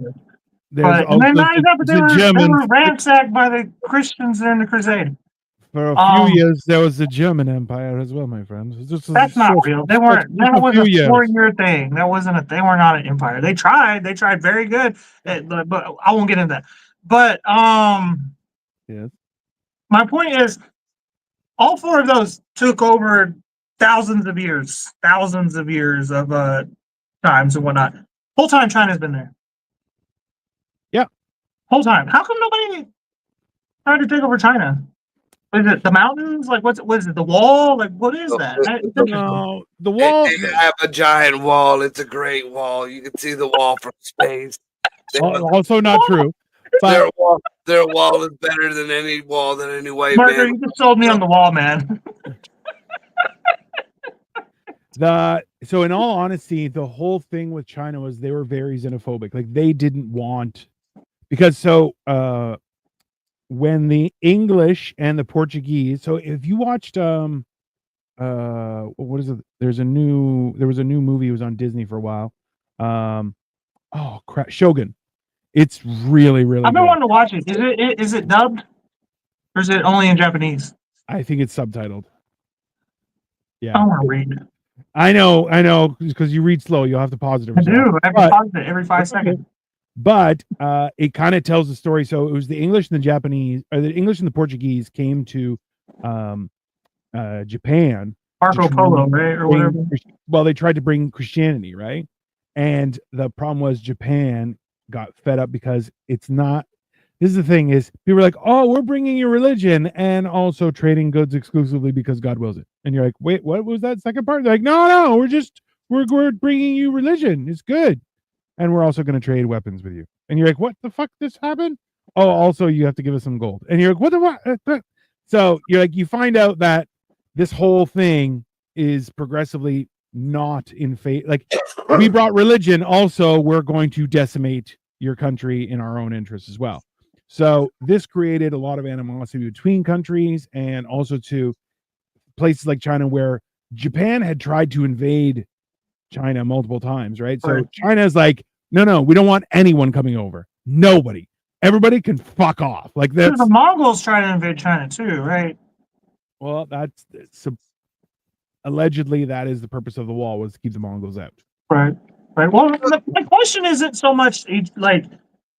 they were ransacked by the Christians during the Crusade. For a few years, there was the German Empire as well, my friend. That's not real. They weren't. That was a 4-year thing. That wasn't they were not an empire. They tried. They tried very good. But I won't get into that. But yes. My point is, all 4 of those took over thousands of years of times and whatnot. Whole time China's been there. Yeah. Whole time. How come nobody tried to take over China? Is it the mountains? Like, what is it? The wall? Like, what is that? No, the wall. They have a giant wall. It's a great wall. You can see the wall from space. Also not true. But their wall is better than any wall that any white Marker, man. you just sold me on the wall, man. So in all honesty, the whole thing with China was they were very xenophobic. Like, they didn't want, because when the English and the Portuguese, so if you watched what is it? There was a new movie. It was on Disney for a while. Oh crap, Shogun. It's really, really I've been good. wanting to watch it. Is it dubbed? Or is it only in Japanese? I think it's subtitled. Yeah. I want to read it. I know, because you read slow. You'll have to pause it I every so often. do. I have to But- pause it every 5 That's okay. seconds. But it kind of tells the story. So it was the English and the Japanese, or the English and the Portuguese came to Japan. Marco to Polo, try right, or and whatever. bring well, they tried to bring Christianity, right? And the problem was Japan got fed up because it's not. This is the thing: is people are like, "Oh, we're bringing your religion and also trading goods exclusively because God wills it." And you're like, "Wait, what was that second part?" They're like, "No, we're bringing you religion. It's good, and we're also going to trade weapons with you." And you're like, "What the fuck? This happened?" Oh, also you have to give us some gold. And you're like, "What the fuck?" So you're like, you find out that this whole thing is progressively not in fate. Like, we brought religion, also we're going to decimate your country in our own interests as well. So this created a lot of animosity between countries, and also to places like China, where Japan had tried to invade China multiple times, right? So Right. China's like, no, we don't want anyone coming over. Nobody. Everybody can fuck off. Like, that's The Mongols try to invade China too, right? well, that's allegedly that is the purpose of the wall, was to keep the Mongols out. Right. Right. Well, my question isn't so much like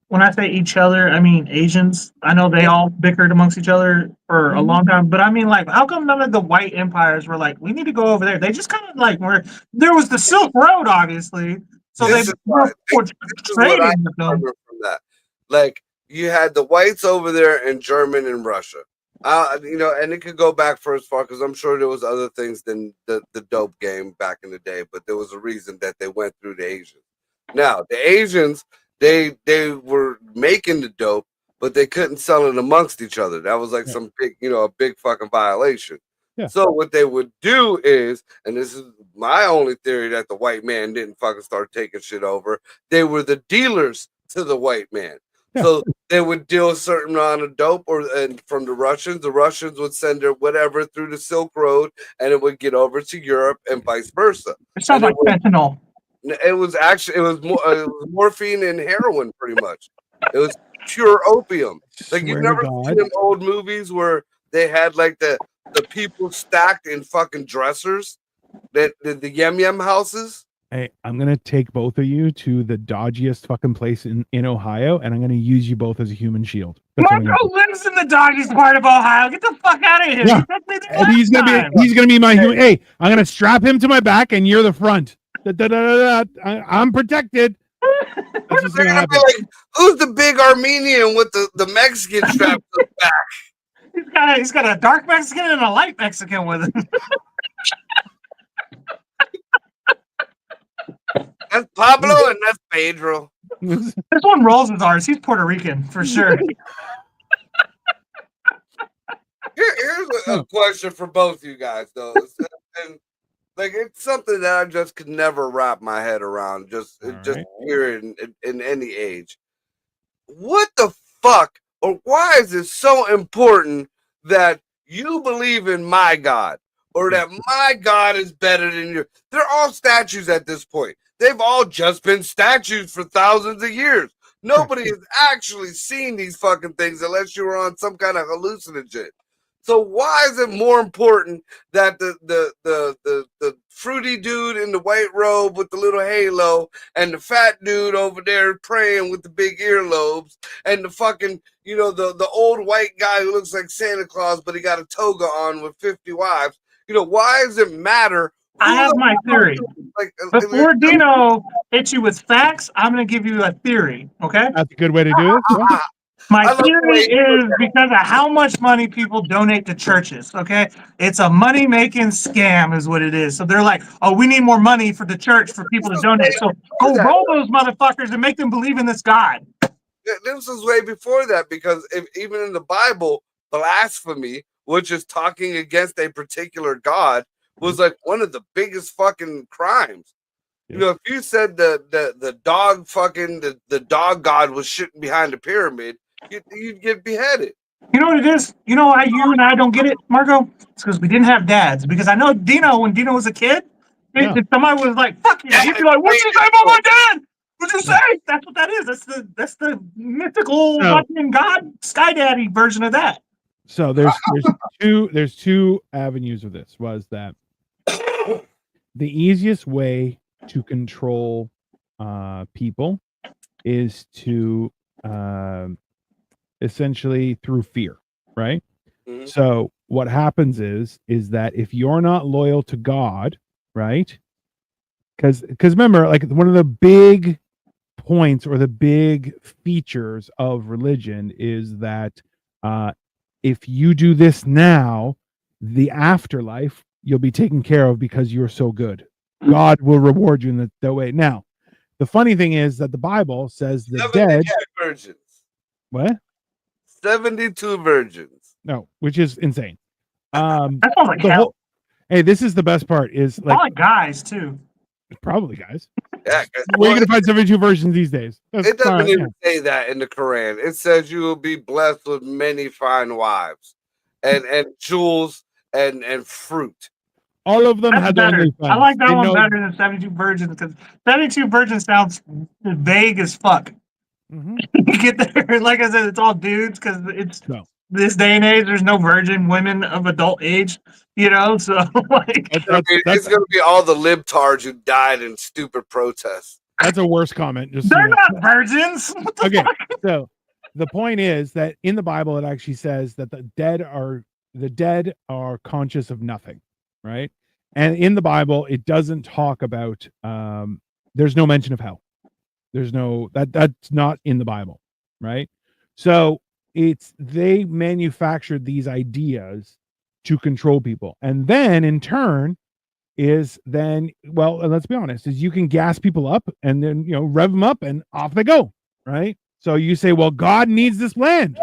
when I say each other, I mean Asians. I know they all bickered amongst each other for a long time, but I mean, like, how come none of the white empires were like, we need to go over there? They just kind of like were. There was the Silk Road, obviously, so This they is why- were this is what I trading with them. remember from that. Like, you had the whites over there and German and Russia. And it could go back for as far, because I'm sure there was other things than the dope game back in the day, but there was a reason that they went through the Asians. Now, the Asians, they were making the dope, but they couldn't sell it amongst each other. That was like Yeah. some big, a big fucking violation. Yeah. So what they would do is, and this is my only theory, that the white man didn't fucking start taking shit over. They were the dealers to the white man. Yeah. So they would deal a certain amount of dope, and from the Russians would send their whatever through the Silk Road, and it would get over to Europe and vice versa. It sounds And like fentanyl. it was morphine and heroin, pretty much. It was pure opium. Like, you've Swear to never God. seen them old movies where they had like the people stacked in fucking dressers, that the yum yum houses. Hey, I'm gonna take both of you to the dodgiest fucking place in Ohio, and I'm gonna use you both as a human shield. That's what I'm Marco gonna do. lives in the doggiest part of Ohio. Get the fuck out of here. Yeah. You took me there And he's last gonna time. be my human. Hey, I'm gonna strap him to my back, and you're the front. I'm protected. That's what's They're gonna gonna be happen. like, who's the big Armenian with the Mexican strapped to the back? He's got a dark Mexican and a light Mexican with him. That's Pablo and that's Pedro. This one rolls as ours. He's Puerto Rican for sure. Here's a question for both you guys, though. And like, it's something that I just could never wrap my head around. Just All here in any age. What the fuck, or why is it so important that you believe in my God, or that my God is better than yours? They're all statues at this point. They've all just been statues for thousands of years. Nobody has actually seen these fucking things unless you were on some kind of hallucinogen. So why is it more important that the fruity dude in the white robe with the little halo, and the fat dude over there praying with the big earlobes, and the fucking, the old white guy who looks like Santa Claus but he got a toga on with 50 wives? Why does it matter? I have my theory. Before Dino hits you with facts, I'm going to give you a theory, okay? That's a good way to do it. Yeah. My I love the theory way you is because of how much money people donate to churches, okay? It's a money-making scam is what it is. So they're like, oh, we need more money for the church for people to donate. So go roll those motherfuckers and make them believe in this God. This was way before that, because even in the Bible, blasphemy, which is talking against a particular God, was like one of the biggest fucking crimes. Yeah. If you said the dog fucking the dog god was shitting behind the pyramid, you'd get beheaded. You know what it is? You know why you and I don't get it, Marco? It's because we didn't have dads. Because I know Dino, when Dino was a kid, if somebody was like, fuck yeah, he'd be like, what'd you say about my dad? What'd you say? That's what that is. That's the mythical fucking God Sky Daddy version of that. So there's two avenues of this. Was that the easiest way to control people is to essentially through fear, right? Mhm. So what happens is that if you're not loyal to God, right? Because remember, like one of the big points or the big features of religion is that if you do this now, the afterlife you'll be taken care of because you're so good. God will reward you in that way. Now, the funny thing is that the Bible says the 72 dead. virgins. What? 72 virgins. No, which is insane. That sounds like The hell. whole. Hey, this is the best part. Is like Probably guys too. probably guys. Yeah, 'cause- Where well, you gonna find 72 versions these days? That's it doesn't fine, even yeah. say that in the Quran. It says you will be blessed with many fine wives, and jewels and fruit. All of them That's had better. OnlyFans. I like that They one know- better than 72 virgins because 72 virgins sounds vague as fuck. Mhm. You get there, like I said, it's all dudes because it's No. this day and age. There's no virgin women of adult age, you know. So like, It's gonna be all the libtards who died in stupid protests. That's a worse comment. Just so they're you know. not virgins. What the Okay, fuck? so the point is that in the Bible it actually says that the dead are conscious of nothing, right? And in the Bible it doesn't talk about there's no mention of hell. There's no that's not in the Bible, right? So it's they manufactured these ideas to control people, and then in turn is then well, let's be honest, is you can gas people up and then rev them up and off they go, right? So you say, well, God needs this land.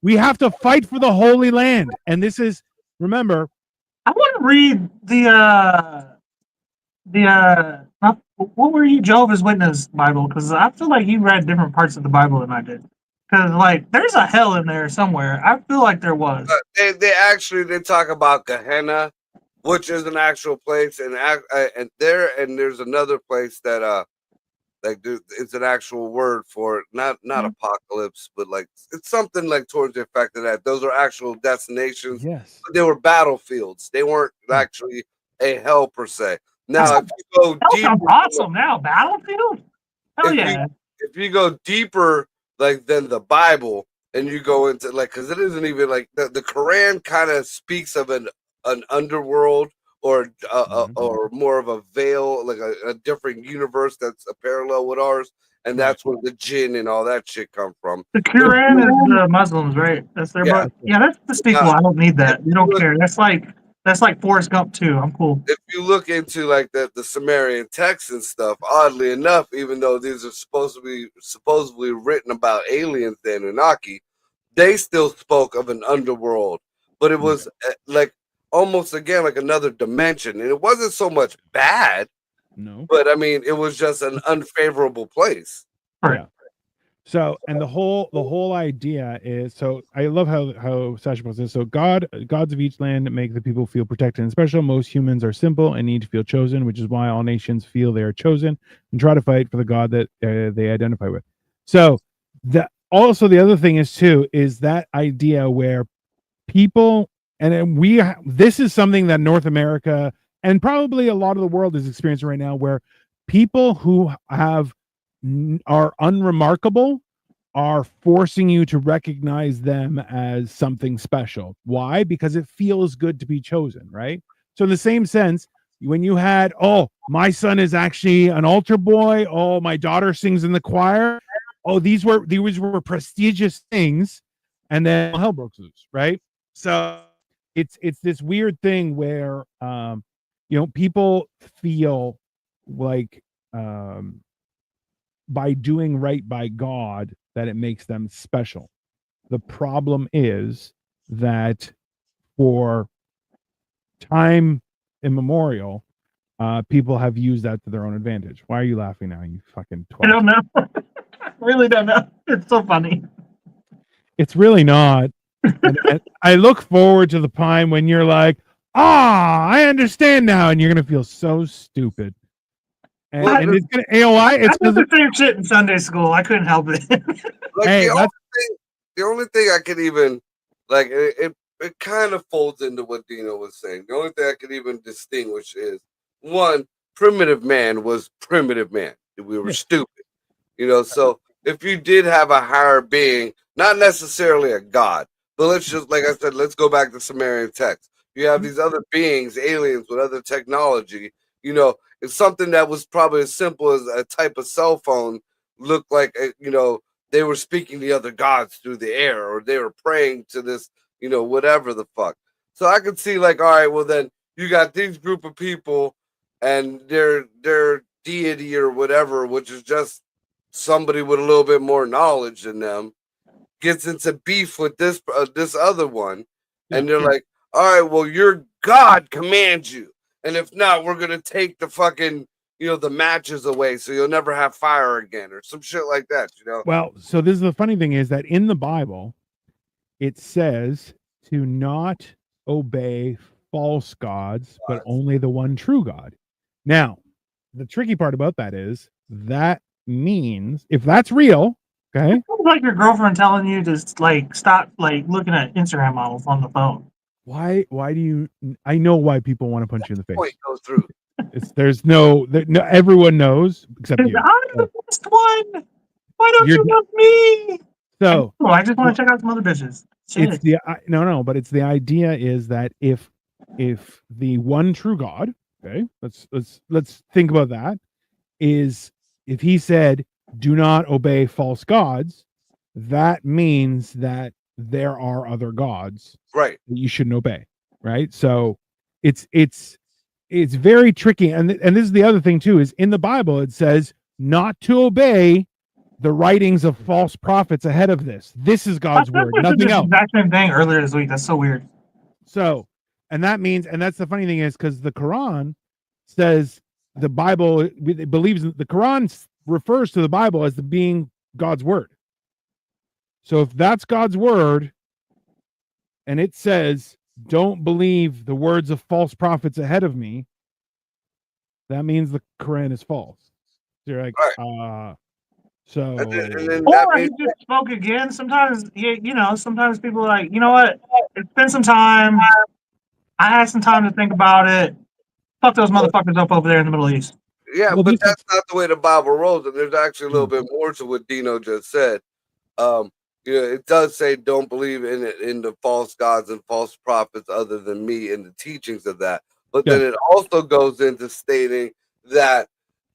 We have to fight for the Holy Land, and this is remember. I want to read what were you Jehovah's Witness Bible because I feel like you read different parts of the Bible than I did. Because like there's a hell in there somewhere. I feel like there was. They talk about Gehenna, which is an actual place, and there's another place that it's an actual word for it, not apocalypse, but like it's something like towards the effect of that. Those are actual destinations. Yes, but they were battlefields. They weren't actually a hell per se. Now, if you go That deeper, sounds awesome. Now Battlefield. Hell yeah. if you go deeper, like than the Bible, and you go into like, because it isn't even like the Quran kind of speaks of an underworld or more of a veil, like a different universe that's a parallel with ours, and that's where the jinn and all that shit come from. The Quran is the Muslims, right? That's their book. Yeah, that's despicable. I don't need that. You don't care. That's like Forrest Gump too. I'm cool. If you look into like the Sumerian texts and stuff, oddly enough, even though these are supposedly written about aliens, the Anunnaki, they still spoke of an underworld, but it was like almost again like another dimension, and it wasn't so much bad. No, but I mean, it was just an unfavorable place. Right. Yeah. So, and the whole idea is, so I love how Sasha puts this. So gods of each land make the people feel protected and special. Most humans are simple and need to feel chosen, which is why all nations feel they are chosen and try to fight for the God that they identify with. So the other thing is too, is that idea where people, and this is something that North America and probably a lot of the world is experiencing right now, where people who are unremarkable are forcing you to recognize them as something special. Why? Because it feels good to be chosen, right? So in the same sense, when you had, oh, my son is actually an altar boy, oh, my daughter sings in the choir, oh, these were prestigious things, and then hell broke loose, right? So it's this weird thing where people feel like by doing right by God that it makes them special. The problem is that for time immemorial, people have used that to their own advantage. Why are you laughing now, you fucking twat? I don't know. I really don't know. It's so funny. It's really not. and I look forward to the time when you're like, I understand now, and you're gonna feel so stupid. And it's gonna AOI. It's I did the same shit in Sunday school. I couldn't help it. Like the only thing I could even like it kind of folds into what Dino was saying. The only thing I could even distinguish is one, primitive man was primitive man. We were Yeah. stupid, So if you did have a higher being, not necessarily a god, but let's just, like I said, let's go back to Sumerian text. You have these other beings, aliens with other technology. It's something that was probably as simple as a type of cell phone looked like. They were speaking to other gods through the air, or they were praying to this, whatever the fuck. So I could see, like, all right, well then you got these group of people and their deity or whatever, which is just somebody with a little bit more knowledge than them, gets into beef with this other one, and they're like, all right, well, your God commands you, and if not, we're gonna take the fucking the matches away, so you'll never have fire again, or some shit like that. Well, so this is the funny thing is that in the Bible, it says to not obey false gods, but only the one true God. Now, the tricky part about that is that means if that's real, okay. It's like your girlfriend telling you to like stop like looking at Instagram models on the phone. Why do you? I know why people want to punch you in the face. Point goes through. There's no, everyone knows except I'm you. the best one. Why don't You're you love me? So I just want to check out some other bitches. it's the no, but it's the idea is that if the one true God, okay, let's think about that, is if he said do not obey false gods, that means that there are other gods Right. that you shouldn't obey, right? So it's very tricky, and this is the other thing too, is in the Bible it says not to obey the writings of false prophets ahead of this. This is God's word, nothing else. Exact same thing earlier this week. That's so weird. So, and that means, and that's the funny thing is because the Quran says the Bible, it believes the Quran refers to the Bible as being God's word. So if that's God's word, and it says don't believe the words of false prophets ahead of me, that means the Quran is false. So you're like, Right. so, And then Or that he means, just spoke again. Sometimes, sometimes people are like, you know what? It's been some time. I had some time to think about it. Fuck those motherfuckers up over there in the Middle East. yeah, well, but this is- that's not the way the Bible rolls, and there's actually a little bit more to what Dino just said. It does say don't believe in the false gods and false prophets other than me and the teachings of that. But then it also goes into stating that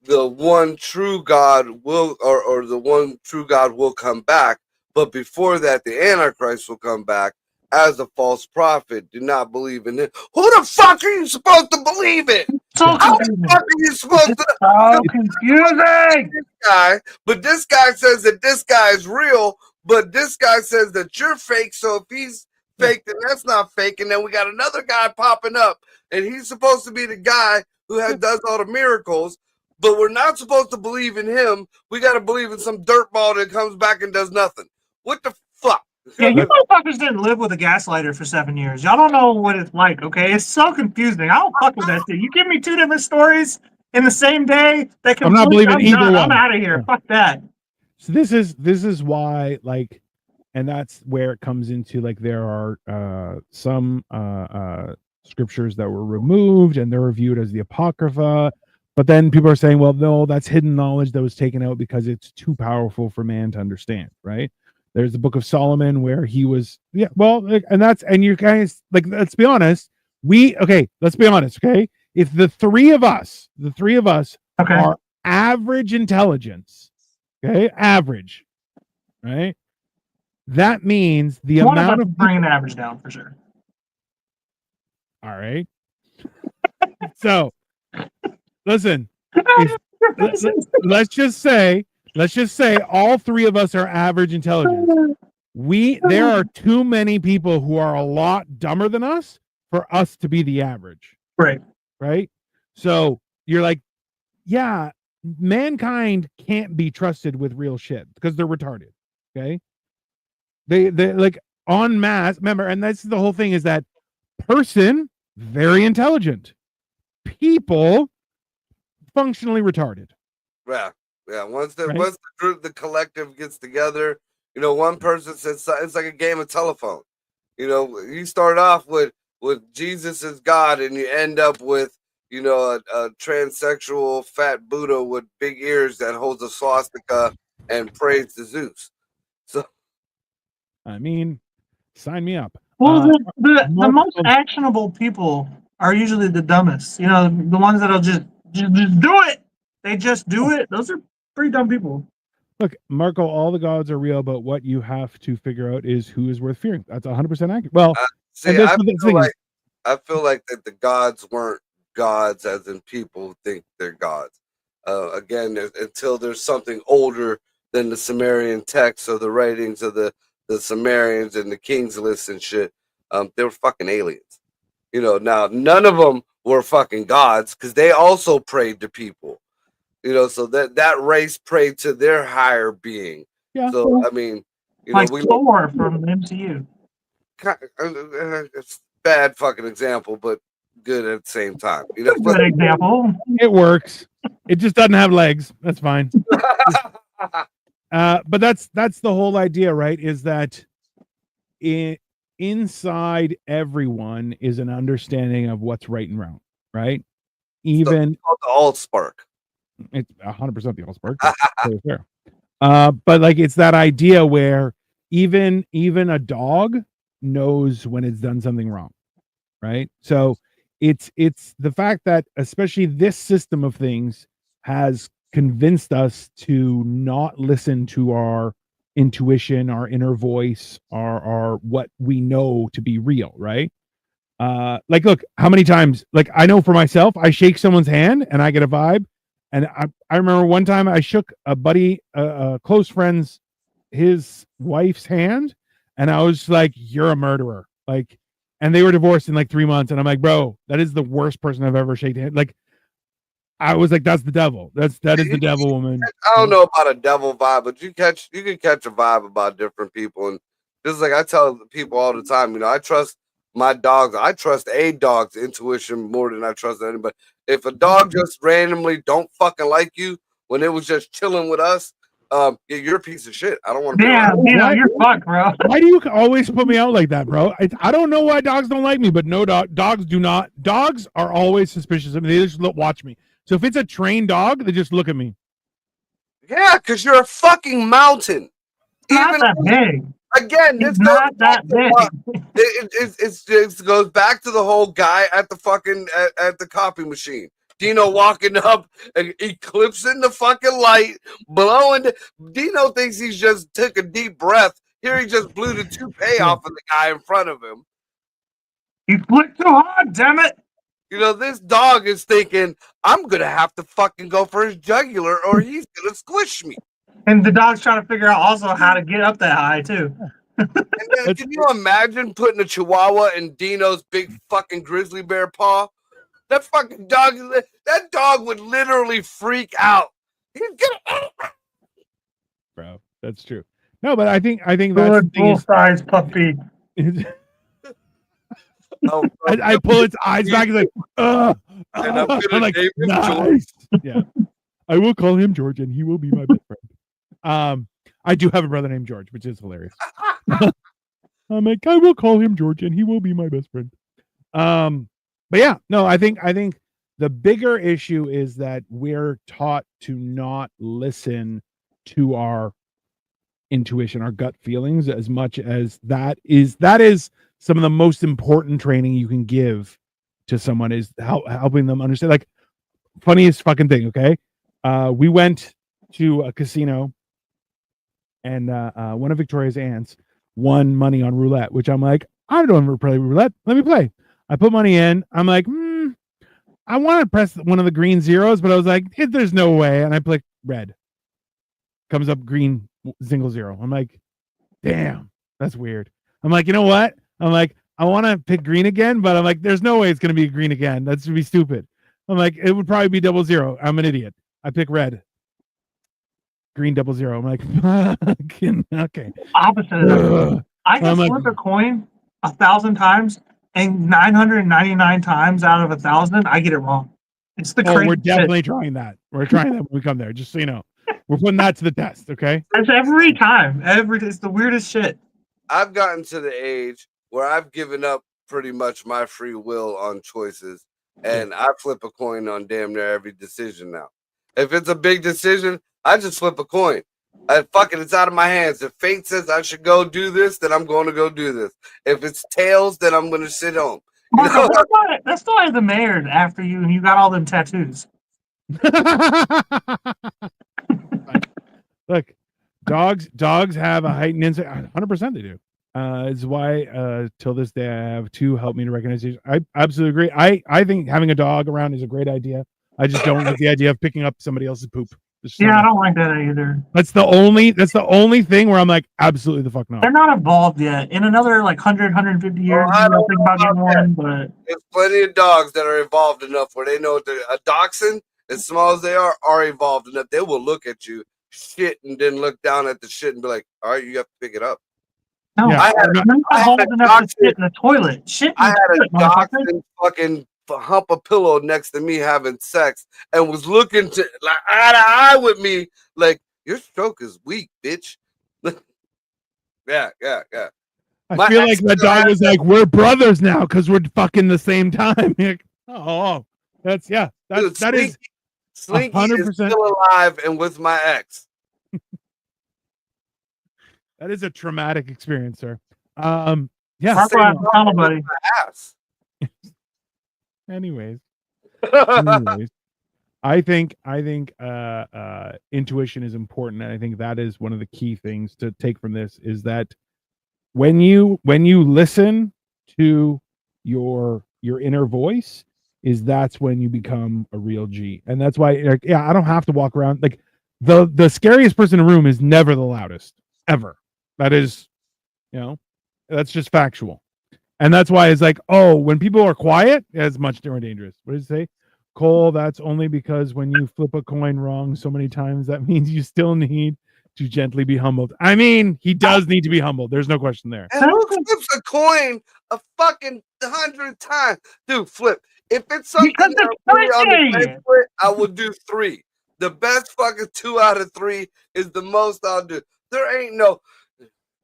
the one true God will, or the one true God will come back. But before that, the Antichrist will come back as a false prophet. Do not believe in it. Who the fuck are you supposed to believe in? So How the confusing. fuck are you supposed to? So confusing. Guy, but this guy says that this guy is real, but this guy says that you're fake. So if he's fake, then that's not fake. And then we got another guy popping up, and he's supposed to be the guy who does all the miracles, but we're not supposed to believe in him. We got to believe in some dirtball that comes back and does nothing. What the fuck? Yeah, you motherfuckers didn't live with a gaslighter for 7 years. Y'all don't know what it's like, okay? It's so confusing. I don't fuck with that shit. You give me two different stories in the same day that can I'm not believing either done. one. I'm out of here. Fuck that. So this is why, like, and that's where it comes into, like, there are some scriptures that were removed and they're reviewed as the Apocrypha, but then people are saying, well, no, that's hidden knowledge that was taken out because it's too powerful for man to understand, right? There's the Book of Solomon where he was, and you guys, like, let's be honest, let's be honest, okay? If the three of us Okay. are average intelligence, okay, average, right? That means the One amount of of bringing the average down for sure. all right. So, listen, let's just say all three of us are average intelligence. There are too many people who are a lot dumber than us for us to be the average. Right? So you're like, yeah, mankind can't be trusted with real shit because they're retarded. Okay. They like en masse, remember, and that's the whole thing is that person, very intelligent. People functionally retarded. Yeah. Once the group, the collective gets together, one person says it's like a game of telephone. You start off with Jesus is God, and you end up with you know, a transsexual fat Buddha with big ears that holds a swastika and prays to Zeus. So I mean, sign me up. Well, the Mark- most actionable people are usually the dumbest. You know, the ones that'll just do it. They just do it. Those are pretty dumb people. Look, Marco, all the gods are real, but what you have to figure out is who is worth fearing. That's 100% accurate. Well, see, and I feel like that the gods weren't gods as in people think they're gods. Again, until there's something older than the Sumerian texts or the writings of the Sumerians and the King's List and shit, they were fucking aliens. You know, now none of them were fucking gods because they also prayed to people. You know, so that race prayed to their higher being. Yeah. So I mean, you like know, Thor from the MCU. It's bad fucking example, but good at the same time. You know, Good example. It works. It just doesn't have legs. That's fine. But that's the whole idea, right? Is that inside everyone is an understanding of what's right and wrong, right? Even the Allspark. It's 100% the Allspark. Totally fair. But like it's that idea where even a dog knows when it's done something wrong, right? So it's the fact that especially this system of things has convinced us to not listen to our intuition, our inner voice, our what we know to be real, right? Like look, how many times, like I know for myself, I shake someone's hand and I get a vibe. And I remember one time I shook a buddy, a close friend's, his wife's hand, and I was like, "You're a murderer!" Like, and they were divorced in like 3 months, and I'm like, "Bro, that is the worst person I've ever shaken hand." Like, I was like, "That's the devil. That is the devil woman." I don't know about a devil vibe, but you can catch a vibe about different people, and just like I tell people all the time, you know, I trust my dogs. I trust a dog's intuition more than I trust anybody. If a dog just randomly don't fucking like you when it was just chilling with us, you're a piece of shit. I don't want to be Yeah, around. you know, you're fucked, bro. Why do you always put me out like that, bro? I don't know why dogs don't like me, but no, dogs do not. Dogs are always suspicious of me. They just watch me. So if it's a trained dog, they just look at me. Yeah, because you're a fucking mountain. Not that big. Again, It's not that big. It goes back to the whole guy at the fucking at the copy machine. Dino walking up and eclipsing the fucking light, blowing. Dino thinks he's just took a deep breath. Here he just blew the toupee off of the guy in front of him. You flicked too hard, damn it. You know, this dog is thinking, I'm going to have to fucking go for his jugular or he's going to squish me. And the dog's trying to figure out also how to get up that high, too. And then, can you imagine putting a chihuahua in Dino's big fucking grizzly bear paw? That fucking dog, that dog would literally freak out. He's gonna, Bro, that's true. No, but I think that's Good full-size puppy. I pull its eyes back. It's like, and I'm like, name him nice. Yeah, I will call him George, and he will be my best friend. I do have a brother named George, which is hilarious. I'm like, I will call him George, and he will be my best friend. But yeah, no, I think the bigger issue is that we're taught to not listen to our intuition, our gut feelings, as much as that is some of the most important training you can give to someone, is helping them understand. Like, funniest fucking thing, okay? We went to a casino, and one of Victoria's aunts won money on roulette, which I'm like, I don't ever play roulette. Let me play. I put money in. I'm like, I want to press one of the green zeros, but I was like, there's no way. And I click red. Comes up green single zero. I'm like, damn, that's weird. I'm like, you know what? I'm like, I want to pick green again, but I'm like, there's no way it's going to be green again. That's going to be stupid. I'm like, it would probably be 00. I'm an idiot. I pick red. Green 00. I'm like, okay. Opposite of that. I can flip a coin 1,000 times, and 999 times out of 1,000, I get it wrong. It's the crazy. We're definitely trying that. We're trying that when we come there. Just so you know, we're putting that to the test. Okay. It's every time. It's the weirdest shit. I've gotten to the age where I've given up pretty much my free will on choices, and I flip a coin on damn near every decision now. If it's a big decision, I just flip a coin. Fuck it, it's out of my hands. If fate says I should go do this, then I'm going to go do this. If it's tails, then I'm going to sit home. Marco, that's why the mayor after you and you got all them tattoos. Look, dogs have a heightened insight. 100% they do. It's why till this day I have two help me to recognize. I absolutely agree. I think having a dog around is a great idea. I just don't like the idea of picking up somebody else's poop. Yeah, I don't like that either. That's the only thing where I'm like, absolutely the fuck no. They're not evolved yet. In another like 100, 150 years, I don't think about getting one, but there's plenty of dogs that are evolved enough where they know that a dachshund, as small as they are evolved enough. They will look at you, shit, and then look down at the shit and be like, all right, you have to pick it up. no, Yeah, I had old enough to shit in the toilet. Shit in I the had a toilet, motherfucker. dachshund fucking hump a pillow next to me having sex and was looking to like eye to eye with me like, your stroke is weak, bitch. yeah. I feel like that dog was like, we're brothers now because we're fucking the same time. Like, oh, that's Dude, that is Slinky 100%. is still alive and with my ex. that is a traumatic experience, sir. Yeah. Marco has a tunnel, buddy. Ass. Anyways, I think intuition is important, and I think that is one of the key things to take from this is that when you listen to your inner voice, that's when you become a real G. And that's why, like, yeah, I don't have to walk around like the scariest person in the room is never the loudest ever. That is, that's just factual. And that's why it's like, oh, when people are quiet, it's much more dangerous. What does it say? Cole, that's only because when you flip a coin wrong so many times, that means you still need to gently be humbled. I mean, he does need to be humbled. There's no question there. And who flips a coin a fucking 100 times? Dude, flip. If it's something Because that it's really on the Friday. best foot, I will do 3. The best fucking 2 out of 3 is the most I'll do. There ain't no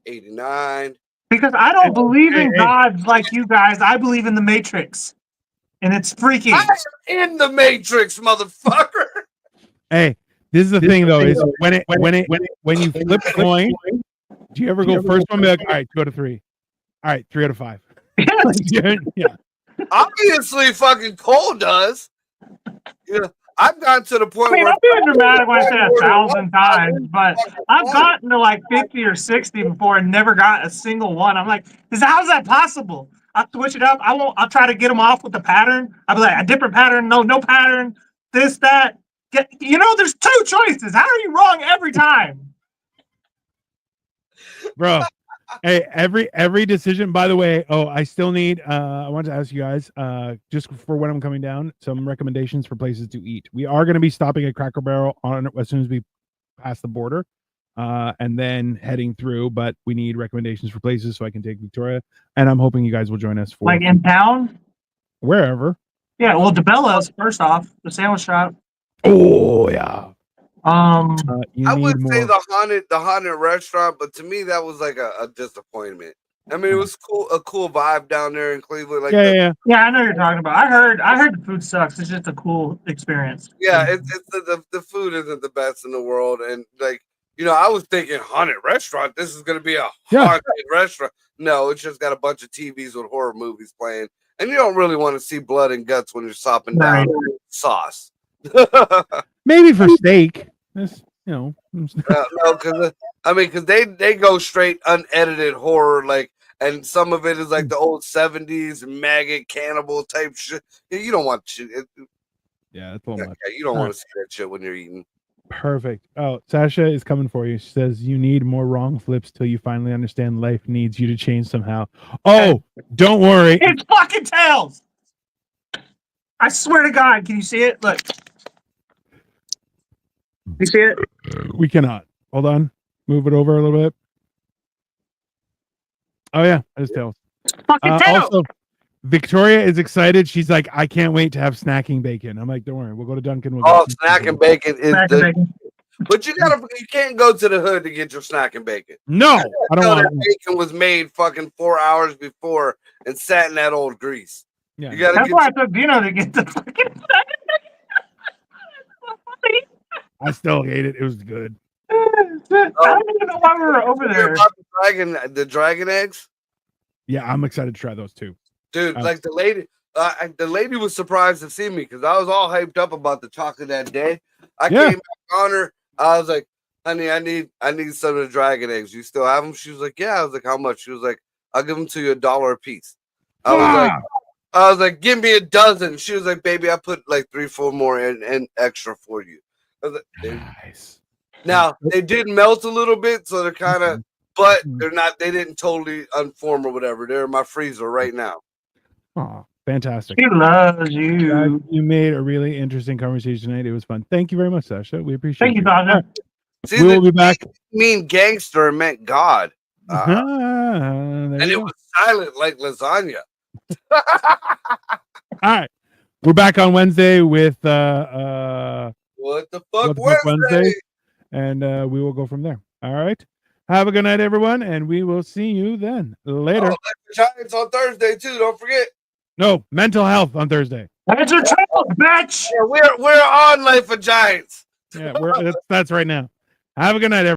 89. Because I don't believe in hey. gods like you guys. I believe in the Matrix. And it's freaky. I'm in the Matrix, motherfucker. Hey, this is the thing though, is when you flip a coin, do you ever go first one be like, all right, 2 out of 3. All right, 3 out of 5. Yeah. Obviously, fucking Cole does. Yeah, I've gotten to the point I mean, where I'm being dramatic when I say 1,000 times, but I've gotten to like 50 or 60 before and never got a single one. I'm like, how's that possible? I'll switch it up. I'll try to get them off with the pattern. I'll be like, a different pattern, no pattern, this, that. There's 2 choices. How are you wrong every time? Bro. Hey, every decision, by the way. Oh, I still need I want to ask you guys, just for when I'm coming down, some recommendations for places to eat. We are going to be stopping at Cracker Barrel as soon as we pass the border, and then heading through, but we need recommendations for places so I can take Victoria, and I'm hoping you guys will join us for Like in town? wherever. Yeah, well, DeBella's first off, the sandwich shop. Oh yeah. I You would need say more. the haunted restaurant, but to me that was like a disappointment. I mean, it was a cool vibe down there in Cleveland. Like Yeah. Yeah, I know what you're talking about. I heard the food sucks. It's just a cool experience. Yeah, it's the food isn't the best in the world, and like I was thinking haunted restaurant. This is gonna be a haunted restaurant. No, it's just got a bunch of TVs with horror movies playing, and you don't really want to see blood and guts when you're sopping down sauce. Maybe for steak. That's, no, because they go straight unedited horror, like, and some of it is like the old 70s maggot cannibal type shit. You don't want shit. Yeah, that's a little much. You don't want to see that shit when you're eating. Perfect. Oh, Sasha is coming for you. She says you need more wrong flips till you finally understand life needs you to change somehow. Oh, don't worry. It's fucking tails. I swear to God, can you see it? Look. You see it? We cannot. Hold on. Move it over a little bit. Oh yeah, it's tails. Fucking tails. Also, Victoria is excited. She's like, I can't wait to have snacking bacon. I'm like, don't worry, we'll go to Dunkin'. We'll snacking bacon is but you can't go to the hood to get your snacking bacon. No, I don't want that bacon was made fucking 4 hours before and sat in that old grease. Yeah. You gotta That's get. why I took Dino to get the fucking. I still hate it. It was good. I don't even know why we were over there. About the dragon eggs, Yeah, I'm excited to try those too. dude. Oh. Like the lady was surprised to see me because I was all hyped up about the chocolate that day. I Yeah. came back on her. I was like, "Honey, I need some of the dragon eggs. You still have them?" She was like, "Yeah." I was like, "How much?" She was like, "I'll give them to you $1 a piece." I was like, "Give me a dozen." She was like, "Baby, I put like 3-4 more in extra for you." I was like, Nice. now they did melt a little bit, so they're kind of, Mhm. but Mhm. they're not. They didn't totally unform or whatever. They're in my freezer right now. Oh, fantastic. He loves Guys, you. you made a really interesting conversation tonight. It was fun. Thank you very much, Sasha. We appreciate Thank you, you. All Sasha. right, See, we will the be back. mean gangster meant God, There and you it go. was silent like lasagna. All right. We're back on Wednesday with What the fuck, What the Fuck Wednesday? Wednesday, and we will go from there. All right. Have a good night, everyone, and we will see you then. Later. Oh, like the Giants on Thursday too. Don't forget. No, mental health on Thursday. That's your child, bitch. Yeah, we're on Life of Giants. Yeah, that's right now. Have a good night, everyone.